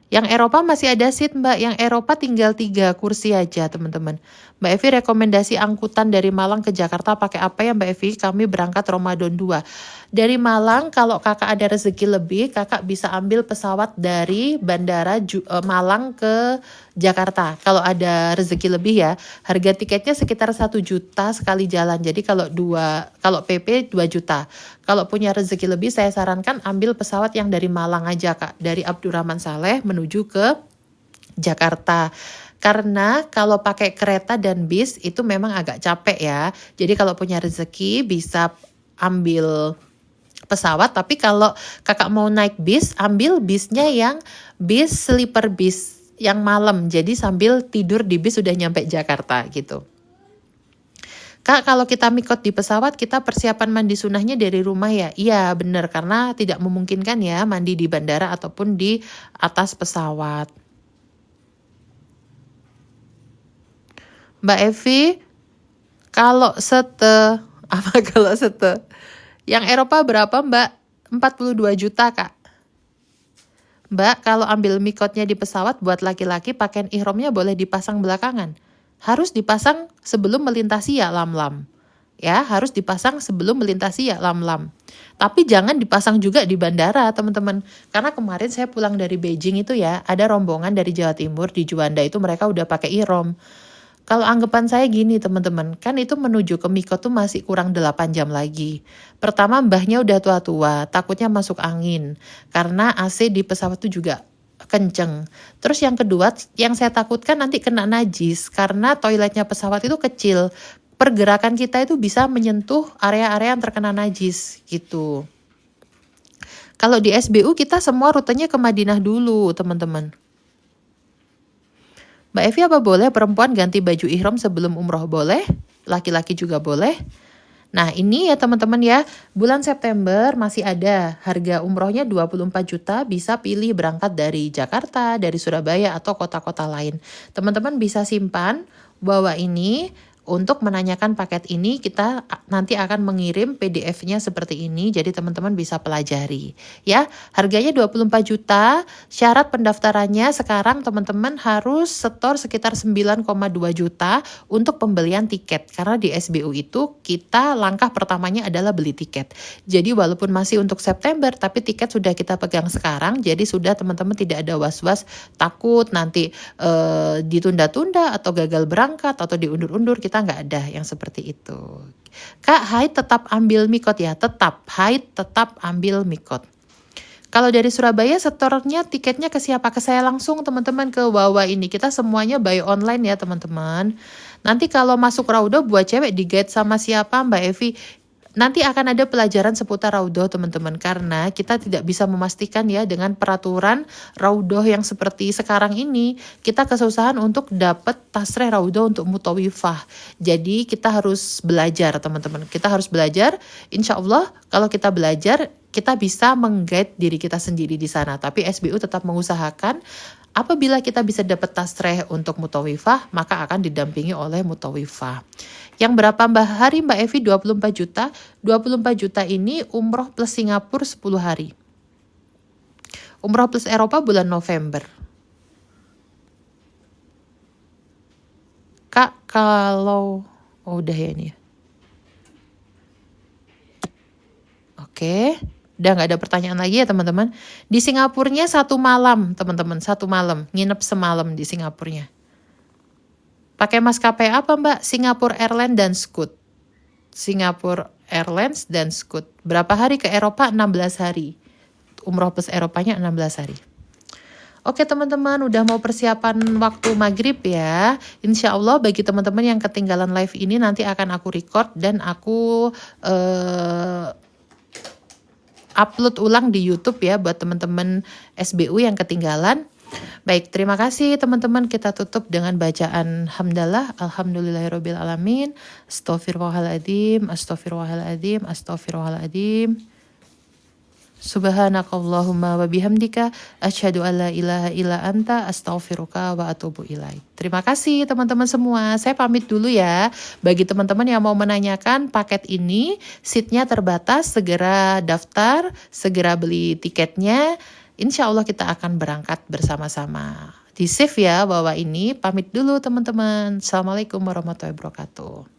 Yang Eropa masih ada seat Mbak, yang Eropa tinggal 3 kursi aja teman-teman. Mbak Evi rekomendasi angkutan dari Malang ke Jakarta pakai apa ya Mbak Evi? Kami berangkat Ramadan 2. Dari Malang kalau kakak ada rezeki lebih, kakak bisa ambil pesawat dari bandara Malang ke Jakarta. Kalau ada rezeki lebih ya, harga tiketnya sekitar 1 juta sekali jalan. Jadi kalau PP 2 juta. Kalau punya rezeki lebih saya sarankan ambil pesawat yang dari Malang aja Kak, dari Abdurrahman Saleh menuju ke Jakarta. Karena kalau pakai kereta dan bis itu memang agak capek ya. Jadi kalau punya rezeki bisa ambil pesawat, tapi kalau kakak mau naik bis, ambil bisnya yang bis sleeper bis yang malam. Jadi sambil tidur di bis sudah nyampe Jakarta gitu. Kak, kalau kita mikot di pesawat, kita persiapan mandi sunahnya dari rumah ya? Iya, benar. Karena tidak memungkinkan ya mandi di bandara ataupun di atas pesawat. Mbak Evi, kalau apa kalau yang Eropa berapa Mbak? 42 juta Kak. Mbak, kalau ambil mikotnya di pesawat buat laki-laki pakaian ihramnya boleh dipasang belakangan. Harus dipasang sebelum melintasi ya lam-lam. Ya, harus dipasang sebelum melintasi ya lam-lam. Tapi jangan dipasang juga di bandara, teman-teman. Karena kemarin saya pulang dari Beijing itu ya, ada rombongan dari Jawa Timur di Juanda itu mereka udah pakai ihram. Kalau anggapan saya gini teman-teman, kan itu menuju ke Mikot tuh masih kurang 8 jam lagi. Pertama mbahnya udah tua-tua, takutnya masuk angin. Karena AC di pesawat tuh juga kenceng. Terus yang kedua, yang saya takutkan nanti kena najis. Karena toiletnya pesawat itu kecil. Pergerakan kita itu bisa menyentuh area-area yang terkena najis gitu. Kalau di SBU kita semua rutenya ke Madinah dulu teman-teman. Mbak Evi, apa boleh perempuan ganti baju ihram sebelum umroh? Boleh, laki-laki juga boleh. Nah ini ya teman-teman ya, bulan September masih ada harga umrohnya 24 juta, bisa pilih berangkat dari Jakarta, dari Surabaya atau kota-kota lain. Teman-teman bisa simpan bahwa ini untuk menanyakan paket ini kita nanti akan mengirim PDF-nya seperti ini, jadi teman-teman bisa pelajari ya. Harganya 24 juta, syarat pendaftarannya sekarang teman-teman harus setor sekitar 9,2 juta untuk pembelian tiket. Karena di SBU itu kita langkah pertamanya adalah beli tiket. Jadi walaupun masih untuk September tapi tiket sudah kita pegang sekarang, jadi sudah teman-teman tidak ada was-was takut nanti ditunda-tunda atau gagal berangkat atau diundur-undur, kita nggak ada yang seperti itu. Kak, haid tetap ambil mikot ya? Tetap, haid tetap ambil mikot. Kalau dari Surabaya setornya tiketnya ke siapa? Ke saya langsung teman-teman, ke Wawa ini. Kita semuanya buy online ya teman-teman. Nanti kalau masuk Raudo buat cewek di guide sama siapa Mbak Evi? Nanti akan ada pelajaran seputar Raudoh teman-teman, karena kita tidak bisa memastikan ya dengan peraturan Raudoh yang seperti sekarang ini, kita kesusahan untuk dapat tasreh Raudoh untuk mutawifah. Jadi kita harus belajar teman-teman, kita harus belajar. Insya Allah kalau kita belajar kita bisa mengguide diri kita sendiri di sana. Tapi SBU tetap mengusahakan apabila kita bisa dapat tasreh untuk mutawifah, maka akan didampingi oleh mutawifah. Yang berapa hari Mbak Evi? 24 juta. 24 juta ini umroh plus Singapura 10 hari. Umroh plus Eropa bulan November. Kak, kalau udah ya ini ya. Oke. Udah nggak ada pertanyaan lagi ya teman-teman. Di Singapurnya 1 malam teman-teman, 1 malam. Nginep semalam di Singapurnya. Pakai maskapai apa Mbak? Singapore Airlines dan Scoot. Singapore Airlines dan Scoot. Berapa hari ke Eropa? 16 hari. Umroh plus Eropanya 16 hari. Oke teman-teman, udah mau persiapan waktu maghrib ya. Insya Allah bagi teman-teman yang ketinggalan live ini nanti akan aku record dan aku upload ulang di YouTube ya buat teman-teman SBU yang ketinggalan. Baik, terima kasih teman-teman. Kita tutup dengan bacaan hamdalah. Alhamdulillahirabbil alamin. Astaghfirullahaladzim, astaghfirullahaladzim, astaghfirullahaladzim. Subhanakallahumma wa bihamdika asyhadu alla ilaha illa anta astaghfiruka wa atubu ilaik. Terima kasih teman-teman semua. Saya pamit dulu ya. Bagi teman-teman yang mau menanyakan paket ini, seatnya terbatas, segera daftar, segera beli tiketnya. insya Allah kita akan berangkat bersama-sama. Di save ya bahwa ini, pamit dulu teman-teman. Assalamualaikum warahmatullahi wabarakatuh.